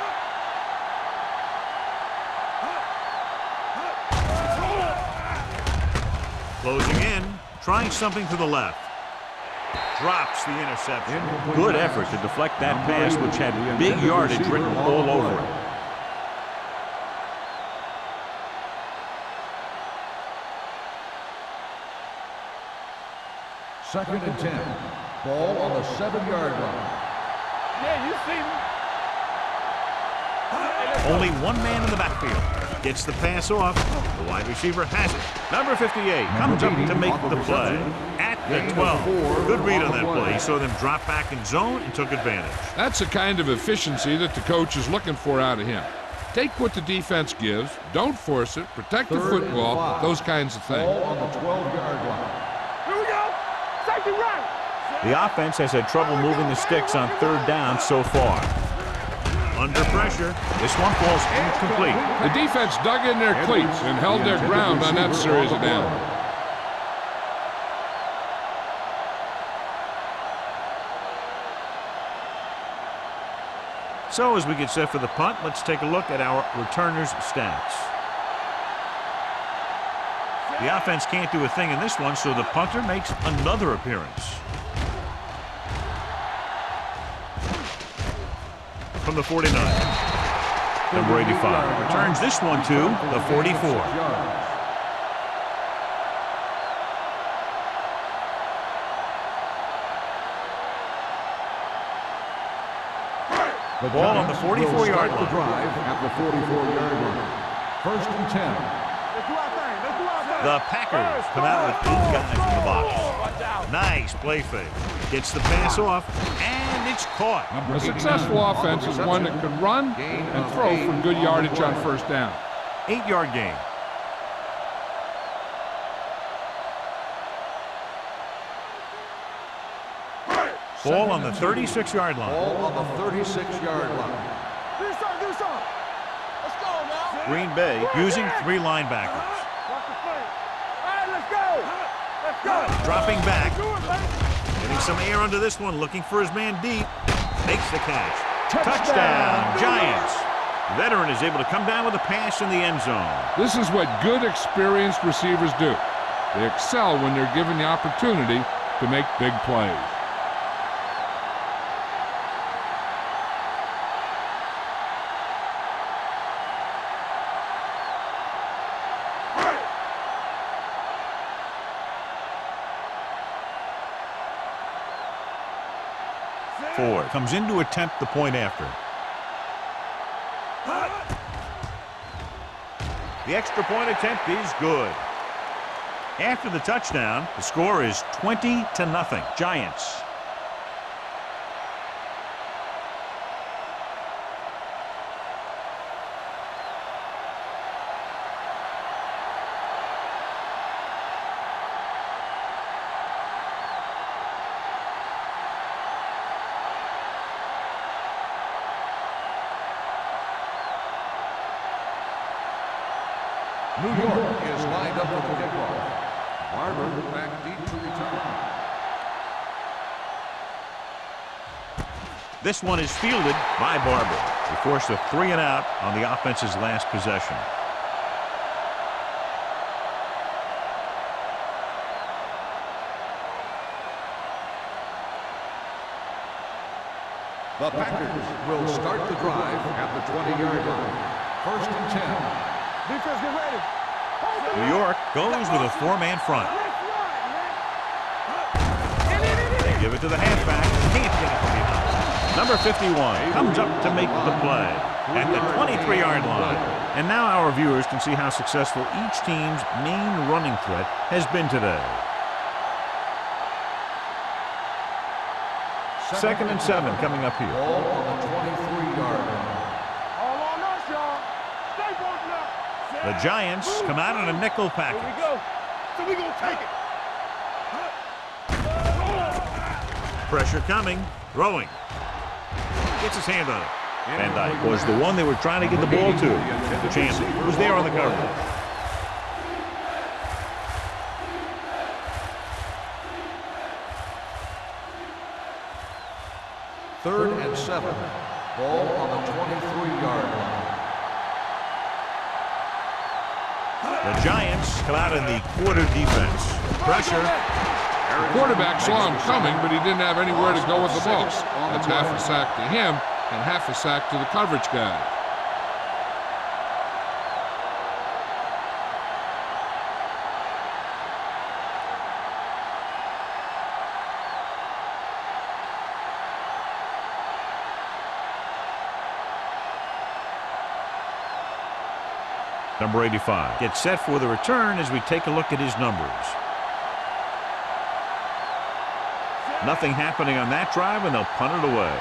Closing in, trying something to the left. Drops the interception. Good effort to deflect that pass, which had big yardage written all over it. Second and 10. Ball on the 7-yard line. Yeah, you see me. Only one man in the backfield. Gets the pass off. The wide receiver has it. Number 58 comes up to make the play at the 12. Good read on that play. He saw them drop back in zone and took advantage. That's the kind of efficiency that the coach is looking for out of him. Take what the defense gives, don't force it, protect the football, those kinds of things. Ball on the 12-yard line. Here we go. Safety right. The offense has had trouble moving the sticks on 3rd down so far. Under pressure, this one falls incomplete. The defense dug in their cleats and held their ground on that series of downs. So as we get set for the punt, let's take a look at our returners' stats. The offense can't do a thing in this one, so the punter makes another appearance. From the 49. Number 85 returns this one to the 44. The ball on the 44-yard line. Drive at the 44-yard line. First and 10. Let's do our thing. Let's do our thing. The Packers come out with 8 guys in the box. Nice play fake. Gets the pass off, and it's caught. A successful offense is one that can run and throw for good yardage on 1st down. 8-yard gain. Ball on the 36-yard line. Ball on the 36-yard line. Do something. Do something. Let's go now. Green Bay using 3 linebackers. Watch the play. All right, let's go. Let's go. Dropping back. Do it, man. Getting some air under this one, looking for his man deep. Makes the catch. Touchdown, Giants. The veteran is able to come down with a pass in the end zone. This is what good, experienced receivers do. They excel when they're given the opportunity to make big plays. Ford comes in to attempt the point after. The extra point attempt is good. After the touchdown, the score is 20-0. Giants. New York is lined up for the kickoff. Barber back deep to return. This one is fielded by Barber. They force a 3-and-out on the offense's last possession. The Packers will start the drive at the 20-yard line. First and 10. Defense, get ready. New York goes with a four-man front. They give it to the halfback. Can't get it from behind. Number 51 comes up to make the play at the 23-yard line. And now our viewers can see how successful each team's main running threat has been today. Second and 7 coming up here. Ball on the 23-yard line. All on us, y'all. Stay both now. The Giants come out in a nickel Here we package. go. So we gonna take it. Pressure coming. Throwing. Gets his hand on it. Van Dyke was the one they were trying to get the ball to. Chandler was there on the cover. Third and 7. Ball on the 23-yard line. The Giants come out in the quarter defense. Pressure. The quarterback saw him coming, but he didn't have anywhere to go with the ball. That's half a sack to him and half a sack to the coverage guy. Number 85 gets set for the return as we take a look at his numbers. Nothing happening on that drive, and they'll punt it away.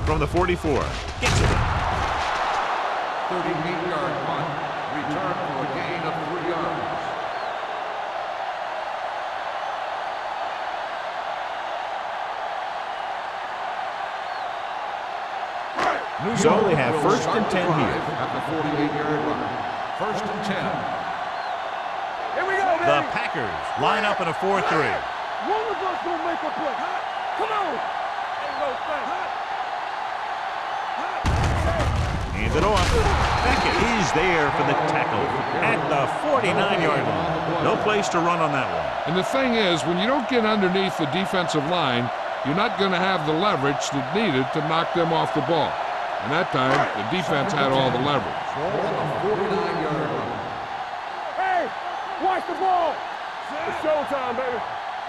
From the 44, gets it. 38-yard punt. Return for a gain of 3 yards. So they have first and 10 here. At the 48-yard line. First and 10. Here we go, baby. The Packers line up in a 4-3. One of us gonna make a play. Come on. Ain't no thing. Hand it off. Beckett is there for the tackle at the 49-yard line. No place to run on that one. And the thing is, when you don't get underneath the defensive line, you're not going to have the leverage that's needed to knock them off the ball. And that time, the defense had all the leverage. Ball on the 49-yard line. Hey, watch the ball. It's showtime, baby.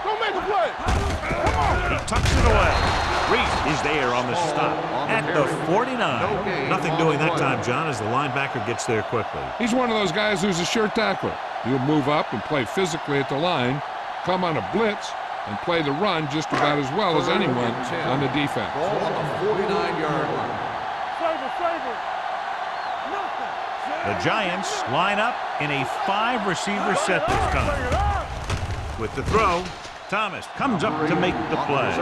Don't make a play. Come on. He tucks it away. Reed is there on the stop at the 49. Nothing doing that time, John, as the linebacker gets there quickly. He's one of those guys who's a sure tackler. He'll move up and play physically at the line, come on a blitz, and play the run just about as well as anyone on the defense. Ball on the 49-yard line. Favor. Nothing. The Giants line up in a 5-receiver set this time. With the throw, Thomas comes up to make the play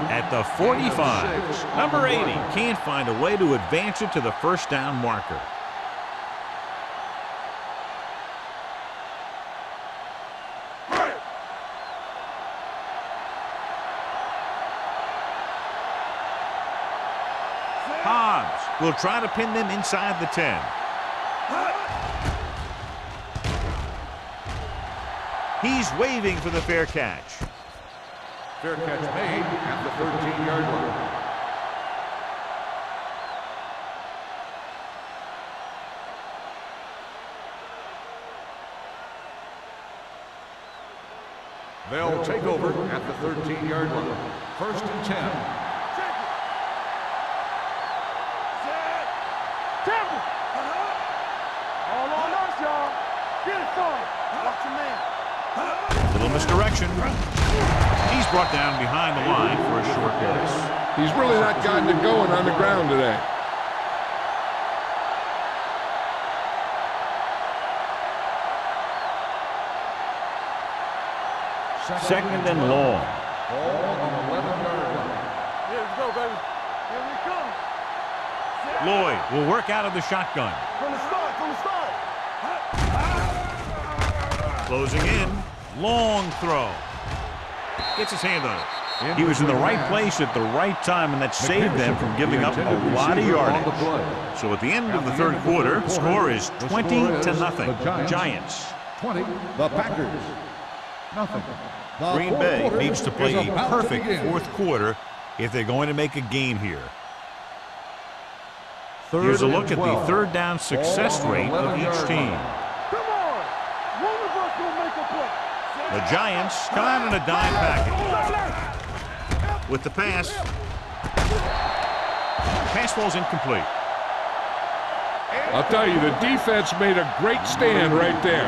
at the 45. Number 80 can't find a way to advance it to the first down marker. Hobbs will try to pin them inside the 10. He's waving for the fair catch. Fair catch made at the 13-yard line. They'll take over at the 13-yard line. First and 10. Temple. All on us, y'all. Get it started. Watch your man. Little misdirection. He's brought down behind the line for a short loss. He's really not gotten it going on the ground today. Second and long. Ball on the 11-yard line. Here we go, baby. Here we come. Lloyd will work out of the shotgun. From the start. Closing in. Long throw. Gets his hand on it. He was in the right place at the right time, and that saved them from giving up a lot of yardage. So at the end of the third quarter, the score is 20-0. Giants. 20, the Packers. nothing. Green Bay needs to play a perfect fourth quarter if they're going to make a gain here. Here's a look at the third down success rate of each team. Come on! One of us will make a play. The Giants come out in a dime package. With the pass. Pass falls incomplete. I'll tell you, the defense made a great stand right there.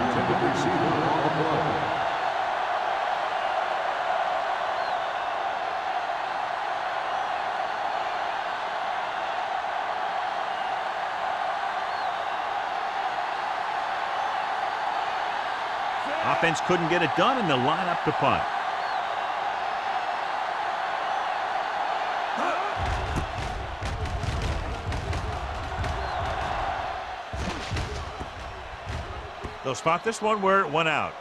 Offense couldn't get it done, and they'll line up to punt. They'll spot this one where it went out.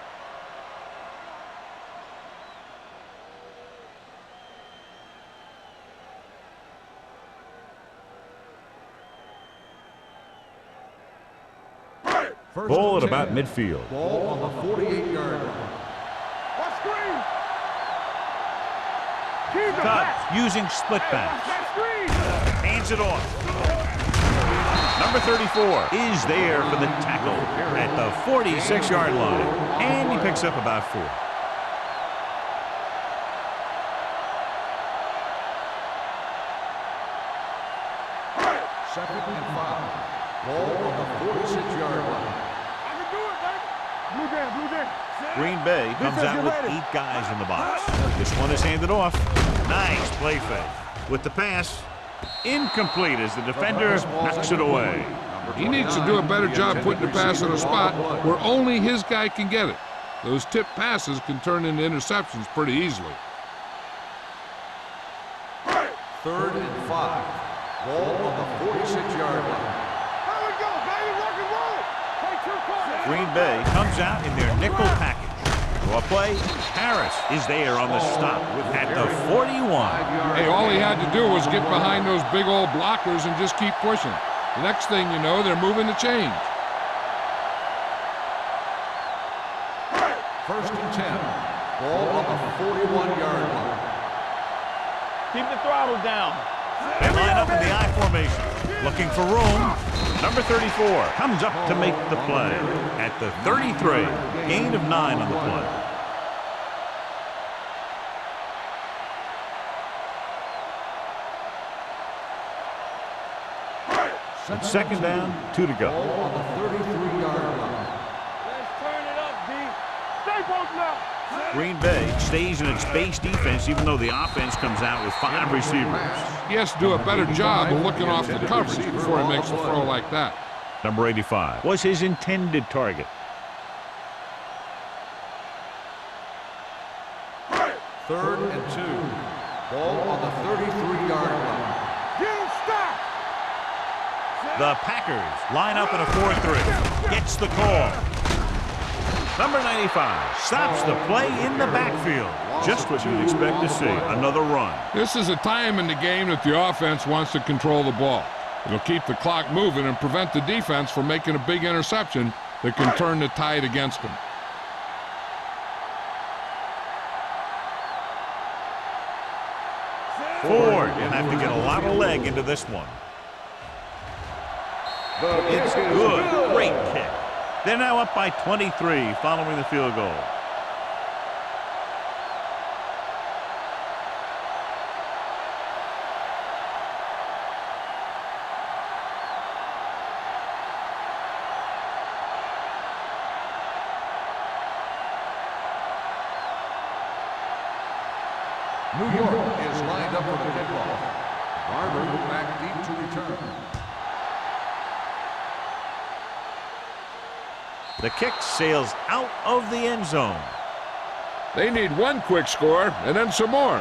Ball at about midfield. Ball on the 48-yard line. What screen? Keep the Cut pass. using split pass. That screen. Hands it off. Number 34 is there for the tackle at the 46-yard line. And he picks up about 4. Second and 5. Ball on the 46-yard line. I can do it, baby. Blue game, blue game. Green Bay comes out with 8 guys in the box. This one is handed off. Nice play fake. With the pass, incomplete as the defender knocks it away. He needs to do a better job putting the pass in a spot where only his guy can get it. Those tip passes can turn into interceptions pretty easily. Third and 5. Ball on the 46-yard line. Here we go, baby. Rock and roll. Take 2 calls. Green Bay comes out in their nickel package. For a play, Harris is there on the stop at the 41. Hey, all he had to do was get behind those big old blockers and just keep pushing. The next thing you know, they're moving the chains. First and 10. Ball on the 41-yard line. Keep the throttle down. They line up in the I formation, looking for room. Number 34 comes up to make the play at the 33. Gain of 9 on the play. And second down, 2 to go. Ball on the 33-yard line. Let's turn it up, D. Stay posted up. Green Bay stays in its base defense even though the offense comes out with 5 receivers. He has to do a better job of looking off the coverage before he makes a throw like that. Number 85 was his intended target. Third and 2. Ball on the 33-yard line. Get him stopped. The Packers line up in a 4-3. Gets the call. Number 95 stops the play in the backfield. Just what you'd expect to see. Another run. This is a time in the game that the offense wants to control the ball. It'll keep the clock moving and prevent the defense from making a big interception that can turn the tide against them. Ford will have to get a lot of leg into this one. It's good. Great kick. They're now up by 23 following the field goal. New York is lined up for the kickoff. Barber back deep to return. The kick sails out of the end zone. They need one quick score and then some more.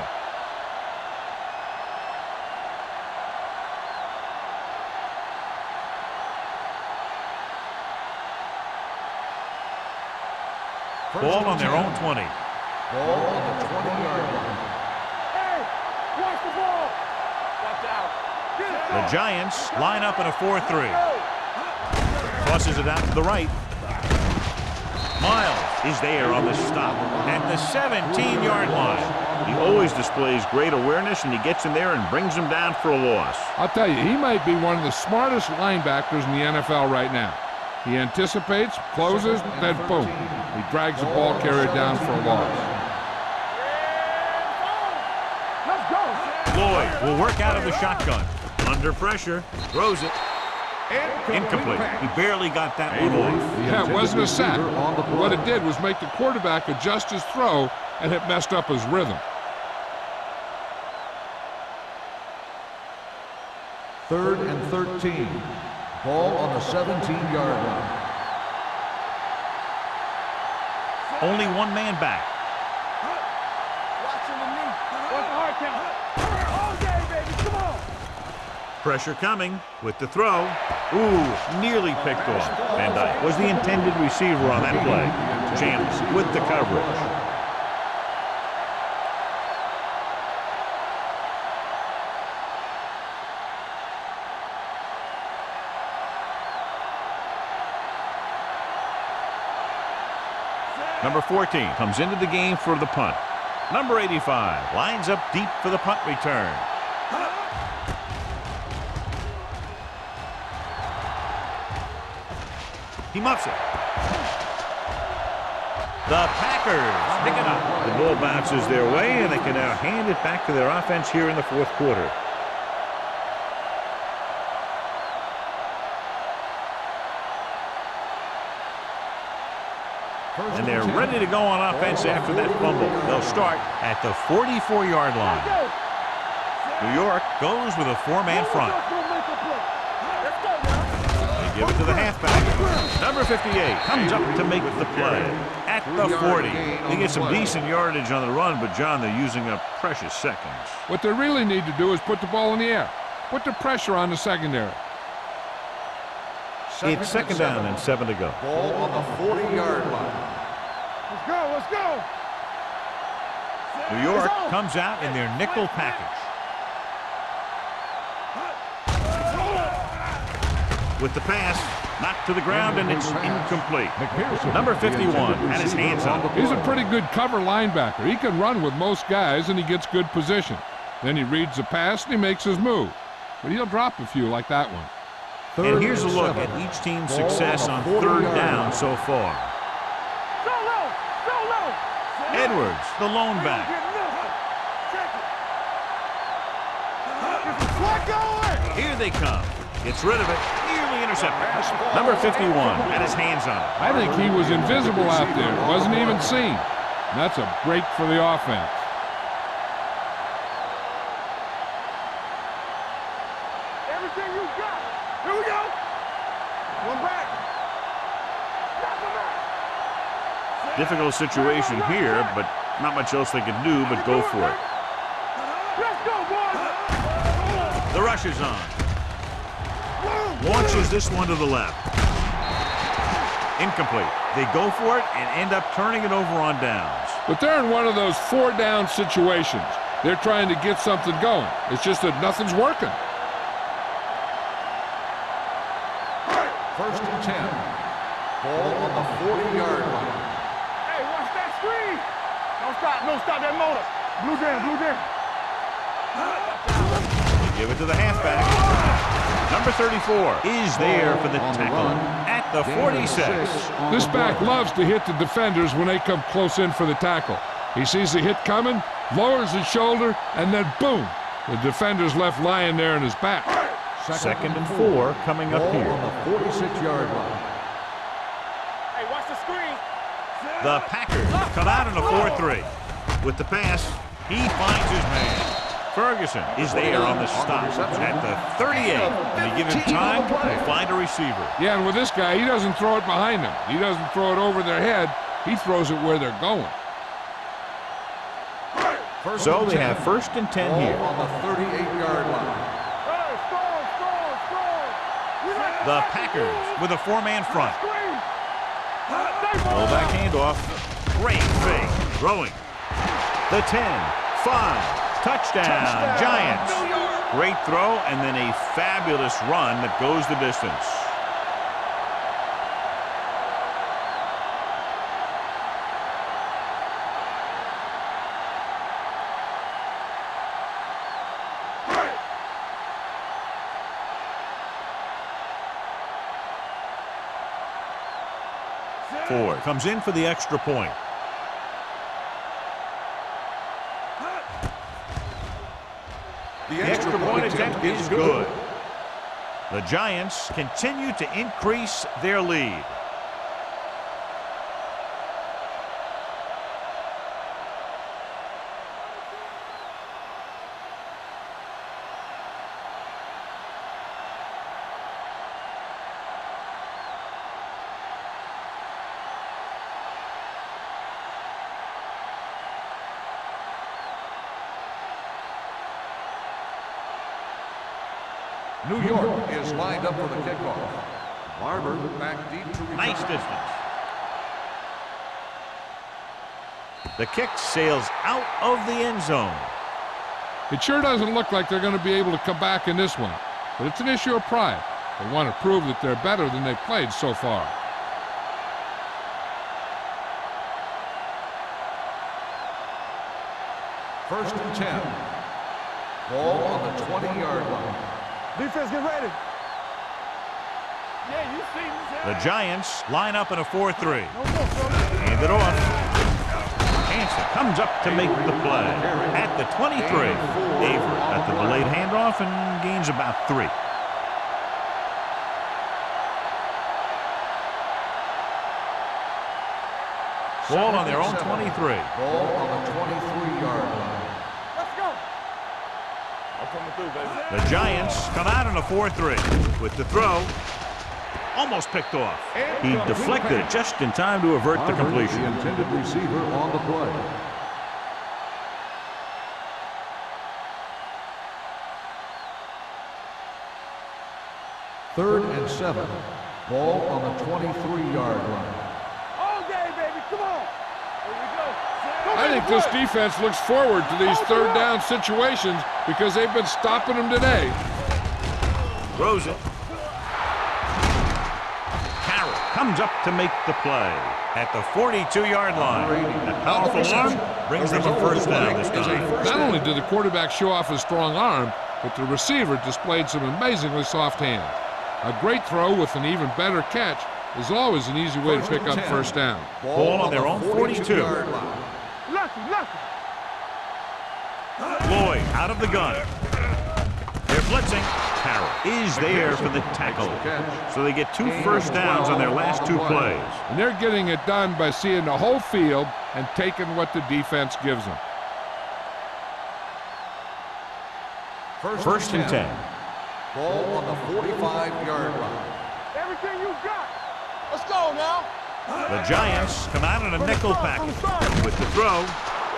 Ball on their own 20. Ball on the 20-yard line. Hey, watch the ball. Watch out. The Giants line up in a 4-3. Tosses it out to the right. Miles is there on the stop at the 17-yard line. He always displays great awareness, and he gets in there and brings him down for a loss. I'll tell you, he might be one of the smartest linebackers in the NFL right now. He anticipates, closes, then boom, he drags the ball carrier down for a loss. Let's go. Lloyd will work out of the shotgun. Under pressure, throws it. Incomplete. He barely got that one off. Yeah, it wasn't a sack. What it did was make the quarterback adjust his throw, and it messed up his rhythm. 3rd and 13. Ball on the 17-yard line. Only one man back. Watching the knee. What's the hard count? All day, baby. Come on. Pressure coming with the throw. Ooh, nearly picked off. Van Dyke was the intended receiver on that play. James with the coverage. Number 14 comes into the game for the punt. Number 85 lines up deep for the punt return. He muffs it. The Packers pick it up. The ball bounces their way, and they can now hand it back to their offense here in the fourth quarter. And they're ready to go on offense after that fumble. They'll start at the 44-yard line. New York goes with a four-man front. They give it to the halfback. Number 58 comes up to make the play at the 40. They get some decent yardage on the run, but, John, they're using up precious seconds. What they really need to do is put the ball in the air. Put the pressure on the secondary. It's 2nd down and 7 to go. Ball on the 40-yard line. Let's go. Let's go. New York comes out in their nickel package. With the pass, knocked to the ground, and it's incomplete. Number 51 had his hands on it. He's a pretty good cover linebacker. He can run with most guys, and he gets good position. Then he reads the pass, and he makes his move. But he'll drop a few like that one. And here's a look at each team's success on 3rd down so far. Edwards, the lone back. Here they come. Gets rid of it. Nearly intercepted. Number 51 had his hands on it. I think he was invisible out there. Wasn't even seen. And that's a break for the offense. Everything you got. Here we go. One back. Difficult situation here, but not much else they can do but go for it. Let's go, boys. The rush is on. Launches this one to the left. Incomplete. They go for it and end up turning it over on downs. But they're in one of those 4-down situations. They're trying to get something going. It's just that nothing's working. 1st and 10. Ball on the 40-yard line. Hey, watch that screen. Don't stop that motor. Blue jam. They give it to the halfback. Number 34 is there for the tackle at the 46. This back loves to hit the defenders when they come close in for the tackle. He sees the hit coming, lowers his shoulder, and then boom, the defender's left lying there in his back. 2nd and 4 coming up here. On the 46-yard line. Hey, watch the screen. The Packers come out in a 4-3. With the pass, he finds his man. Ferguson is there on the stop at the 38. And they give him time to find a receiver. Yeah, and with this guy, he doesn't throw it behind them. He doesn't throw it over their head. He throws it where they're going. So they have 1st and 10 here. On the 38-yard line. The Packers with a 4-man front. Fullback handoff. Great fake. Throwing. The 10, 5. Touchdown, Giants. Great throw, and then a fabulous run that goes the distance. Ford comes in for the extra point. The extra point attempt is good. The Giants continue to increase their lead. New York is lined up for the kickoff. Barber back deep to return. Nice distance. The kick sails out of the end zone. It sure doesn't look like they're going to be able to come back in this one, but it's an issue of pride. They want to prove that they're better than they've played so far. First and 10. Ball on the 20-yard line. Defense, get ready. Yeah, you see this. The Giants line up in a 4-3. Hand it off. Hanson comes up to make the play. At the 23. Avery at the delayed handoff and gains about 3. Ball on their own 23. Ball on the 23-yard line. Let's go. I'm coming through, baby. The Giants come out in a 4-3 with the throw. Almost picked off. He deflected it just in time to avert the completion. The intended receiver on the play. Third and 7. Ball on the 23-yard line. All day, baby. Come on. Here we go. I think this defense looks forward to these third down situations because they've been stopping them today. Throws it. Carroll comes up to make the play at the 42-yard line. That powerful arm brings them a first down this time. Not only did the quarterback show off his strong arm, but the receiver displayed some amazingly soft hands. A great throw with an even better catch is always an easy way to pick up first down. Ball on their own 42. Lucky. Floyd out of the gun. They're blitzing. Carroll is there for the tackle. So they get 2 first downs on their last 2 plays. And they're getting it done by seeing the whole field and taking what the defense gives them. First and 10. Ball on the 45-yard line. Everything you got. Let's go now. The Giants come out in a nickel package with the throw.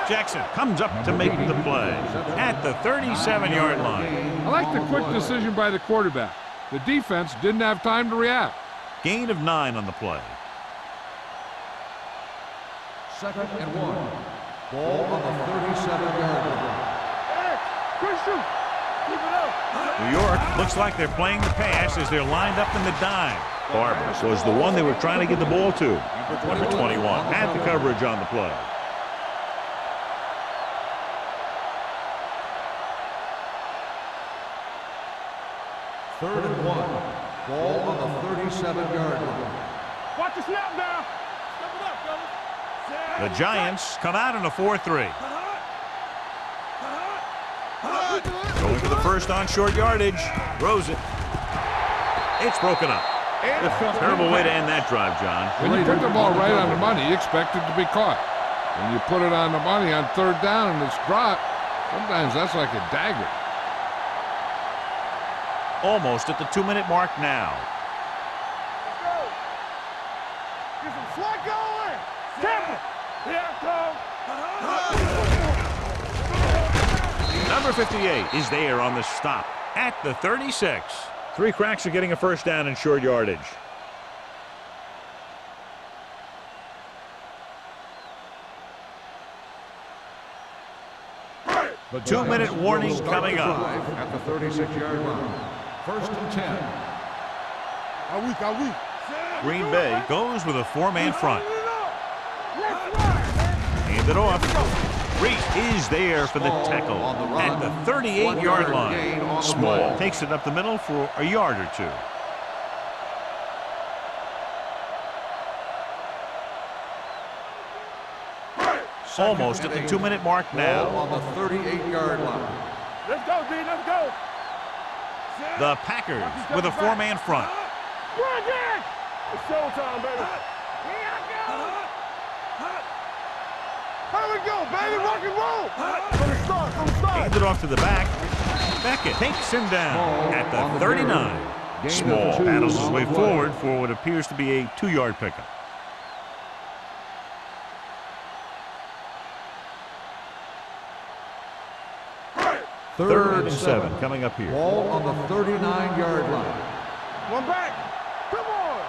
Jackson comes up to make the play at the 37-yard line. I like the quick decision by the quarterback. The defense didn't have time to react. Gain of 9 on the play. Second and 1. Ball on the 37-yard line. Hey, quick shoot. Keep it up. New York looks like they're playing the pass as they're lined up in the dime. Barber was the one they were trying to get the ball to. Number 21 had the coverage on the play. Third and 1. Ball on the 37-yard line. Watch the snap now. Step it up, fellas. The Giants come out in a 4-3. Going for the first on short yardage. Throws it. It's broken up. Terrible way to end that drive, John. When you put the ball right on the money, you expect it to be caught. When you put it on the money on third down and it's dropped, sometimes that's like a dagger. Almost at the 2-minute mark now. Let's go. Get some slack going. Tampa. Here it comes. Number 58 is there on the stop at the 36. 3 cracks are getting a first down in short yardage. The 2-minute warning coming up. At the 36-yard line. First and 10. Are we? Green Bay goes with a 4-man front. Hand it off. Reese is there for the tackle at the 38-yard line. Small takes it up the middle for a yard or 2. Almost at the 2-minute mark now. Ball on the 38-yard line. Let's go, D. Let's go. The Packers with a 4-man front. Run it! It's showtime, baby. Here we go, baby. Rock and roll. From the start, from the start. Hand it off to the back. Beckett takes him down at the 39. Small battles his way forward for what appears to be a 2-yard pickup. Third and 7 coming up here. Ball on the 39-yard line. One back. Come on.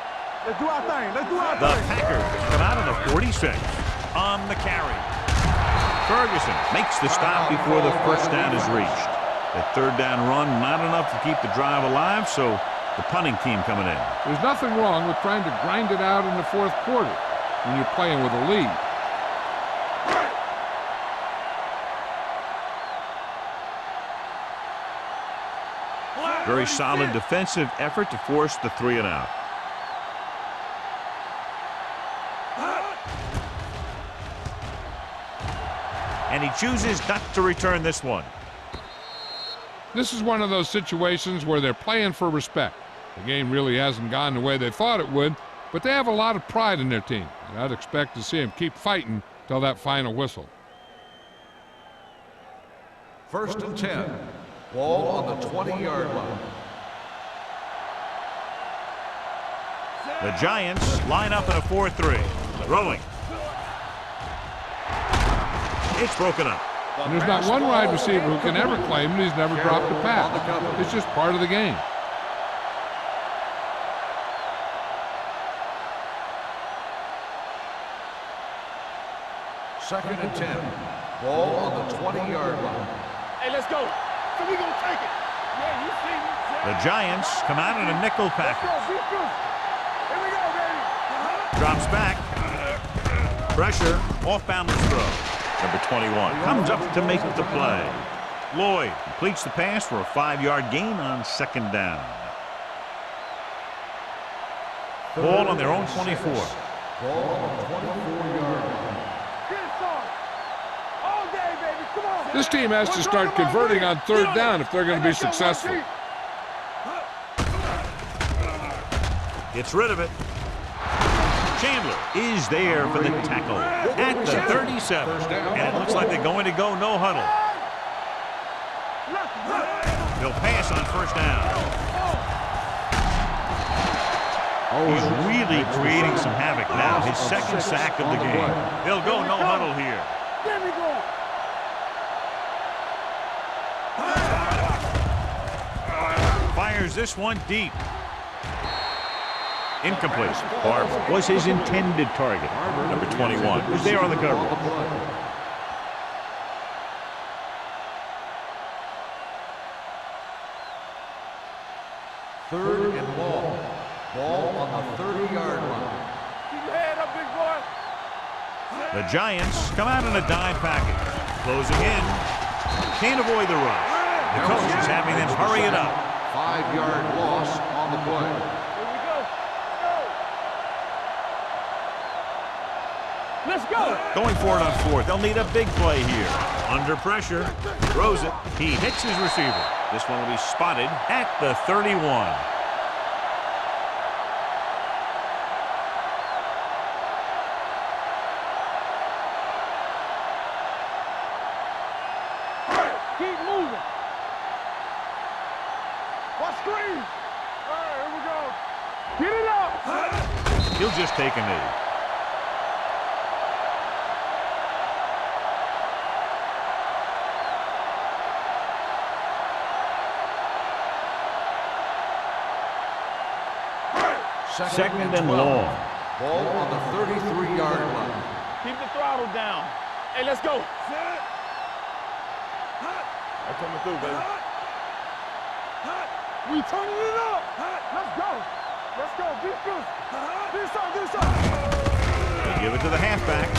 Let's do our thing. Let's do our The thing. Packers come out on the 46 on the carry. Ferguson makes the stop before the first down is reached. That third down run, not enough to keep the drive alive, so the punting team coming in. There's nothing wrong with trying to grind it out in the fourth quarter when you're playing with a lead. Very solid defensive effort to force the 3 and out. And he chooses not to return this one. This is one of those situations where they're playing for respect. The game really hasn't gone the way they thought it would, but they have a lot of pride in their team. And I'd expect to see them keep fighting till that final whistle. First and 10. Ball on the 20-yard line. The Giants line up in a 4-3. Throwing. It's broken up. And there's not one wide receiver who can ever claim that he's never dropped a pass. It's just part of the game. Second and 10. Ball on the 20-yard line. Hey, let's go. So we gonna take it. Yeah, you see me. The Giants come out in a nickel Let's package. go, be good. Here we go, baby. Drops back. Pressure. Off-balance throw. Number 21 comes up to make the play. Lloyd completes the pass for a 5-yard gain on second down. Ball on their own 24. Ball on the 24-yard line. Get it started. All day, baby. Come on. This team has to start converting on third down if they're going to be successful. Gets rid of it. Chandler is there for the tackle at the 37. And it looks like they're going to go no huddle. He'll pass on first down. He's really creating some havoc now. His second sack of the game. They'll go no huddle here. There we go. Fires this one deep. Incomplete. Barber was his intended target. Number 21 who's there on the cover. Third and long. Ball on the 30-yard line. Keep your head up, big boy. The Giants come out in a dime package. Closing in. Can't avoid the rush. The coach is having them hurry it up. 5-yard loss on the play. Here we go. Let's go. Going for it on fourth. They'll need a big play here. Under pressure. Throws it. He hits his receiver. This one will be spotted at the 31. Keep moving. Watch screen. All right, here we go. Get it up. He'll just take a knee. Second and long. Ball on the 33-yard line. Keep the throttle down. Hey, let's go. They're coming through, baby. We turning it up. Let's go. Let's go. Be good. Do something. Do something. They give it to the halfback.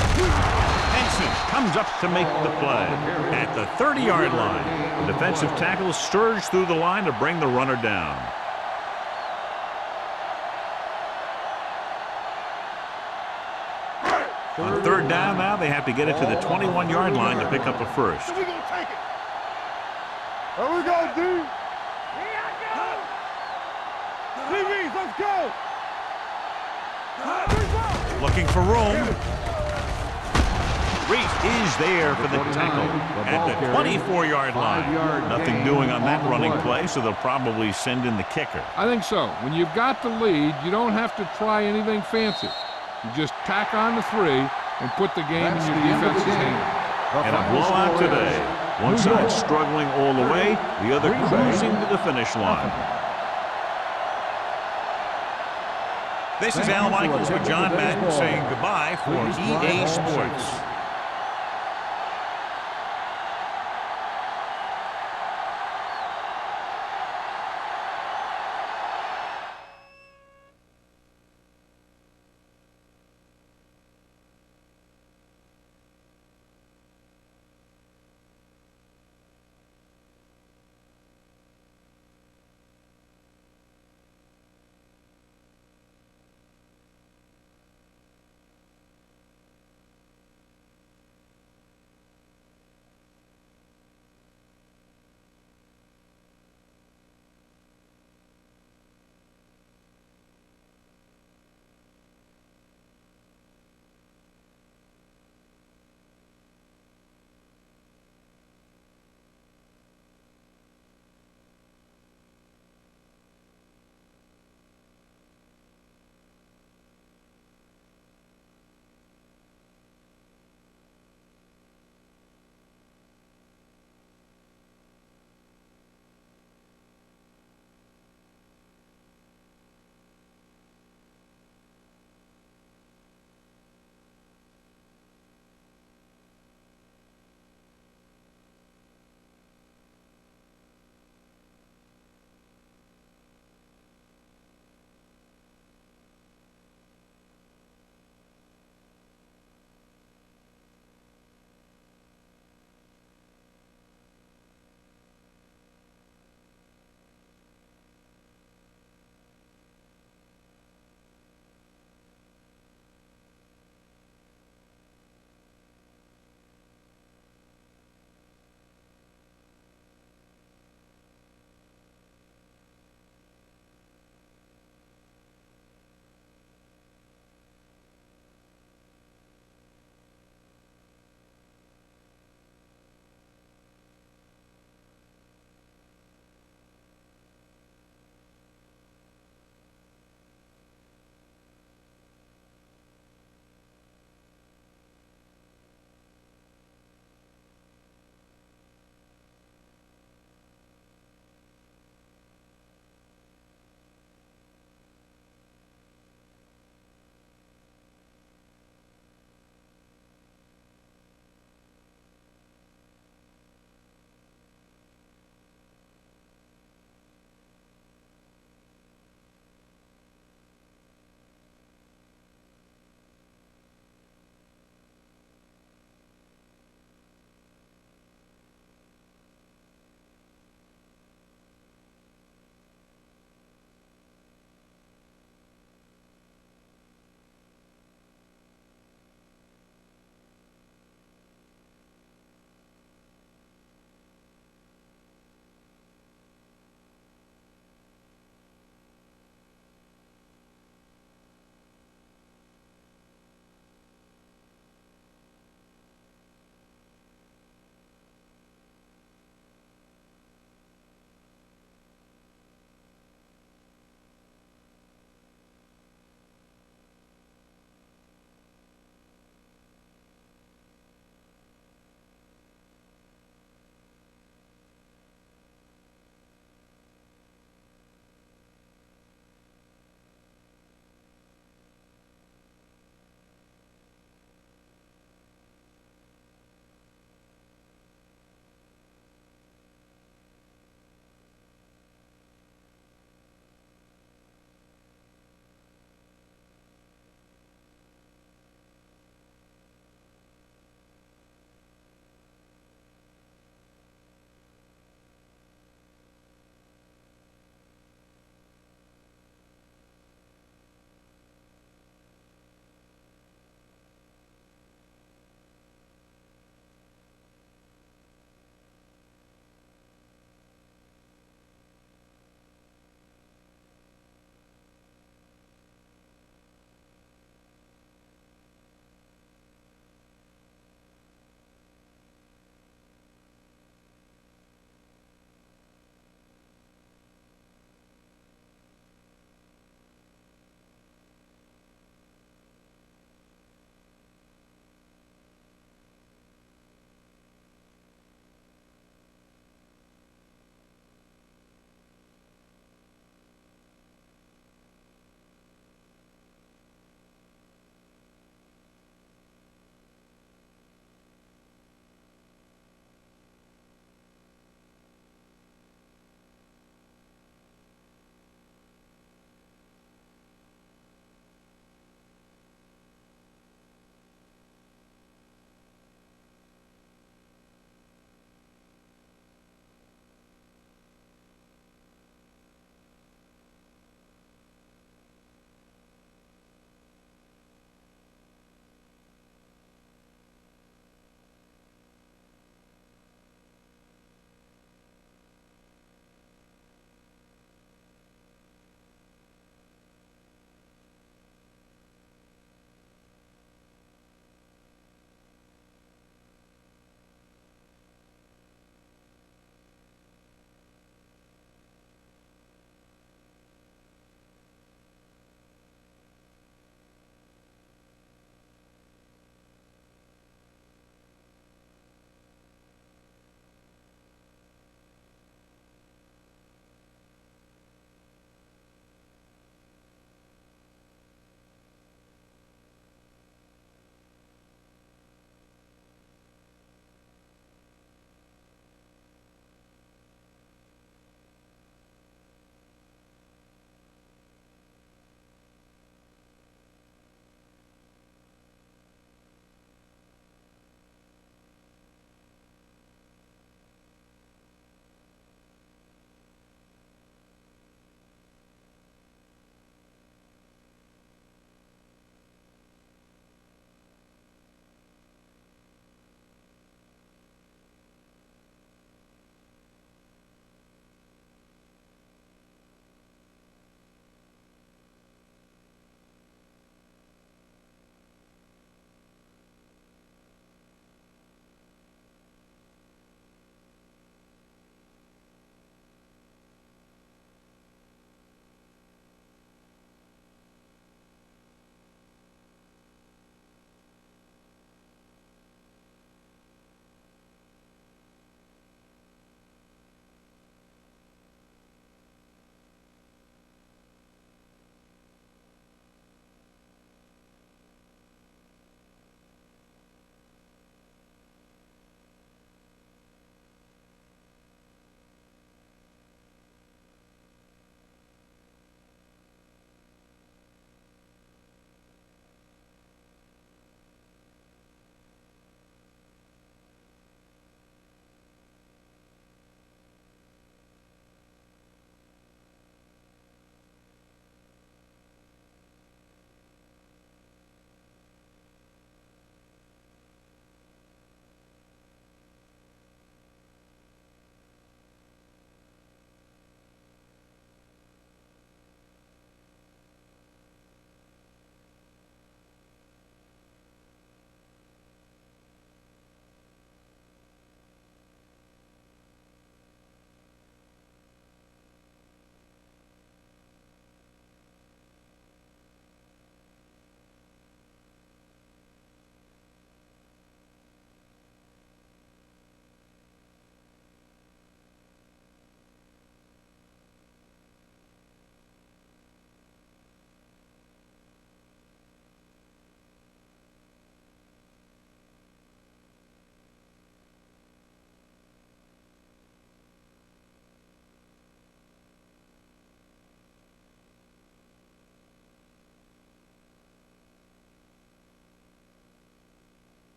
Henson comes up to make the play at the 30-yard line. The defensive tackle surged through the line to bring the runner down. On third down now, they have to get it to the 21-yard line to pick up a first. We're going to take it. There we go, D. DBs, let's go. Looking for room. Reese is there for the tackle at the 24-yard line. Nothing doing on that running play, so they'll probably send in the kicker. I think so. When you've got the lead, you don't have to try anything fancy. You just tack on the 3 and put the game in your defense's hands. And a blowout today. One side struggling all the way, the other cruising to the finish line. This is Al Michaels with John Madden saying goodbye for EA Sports.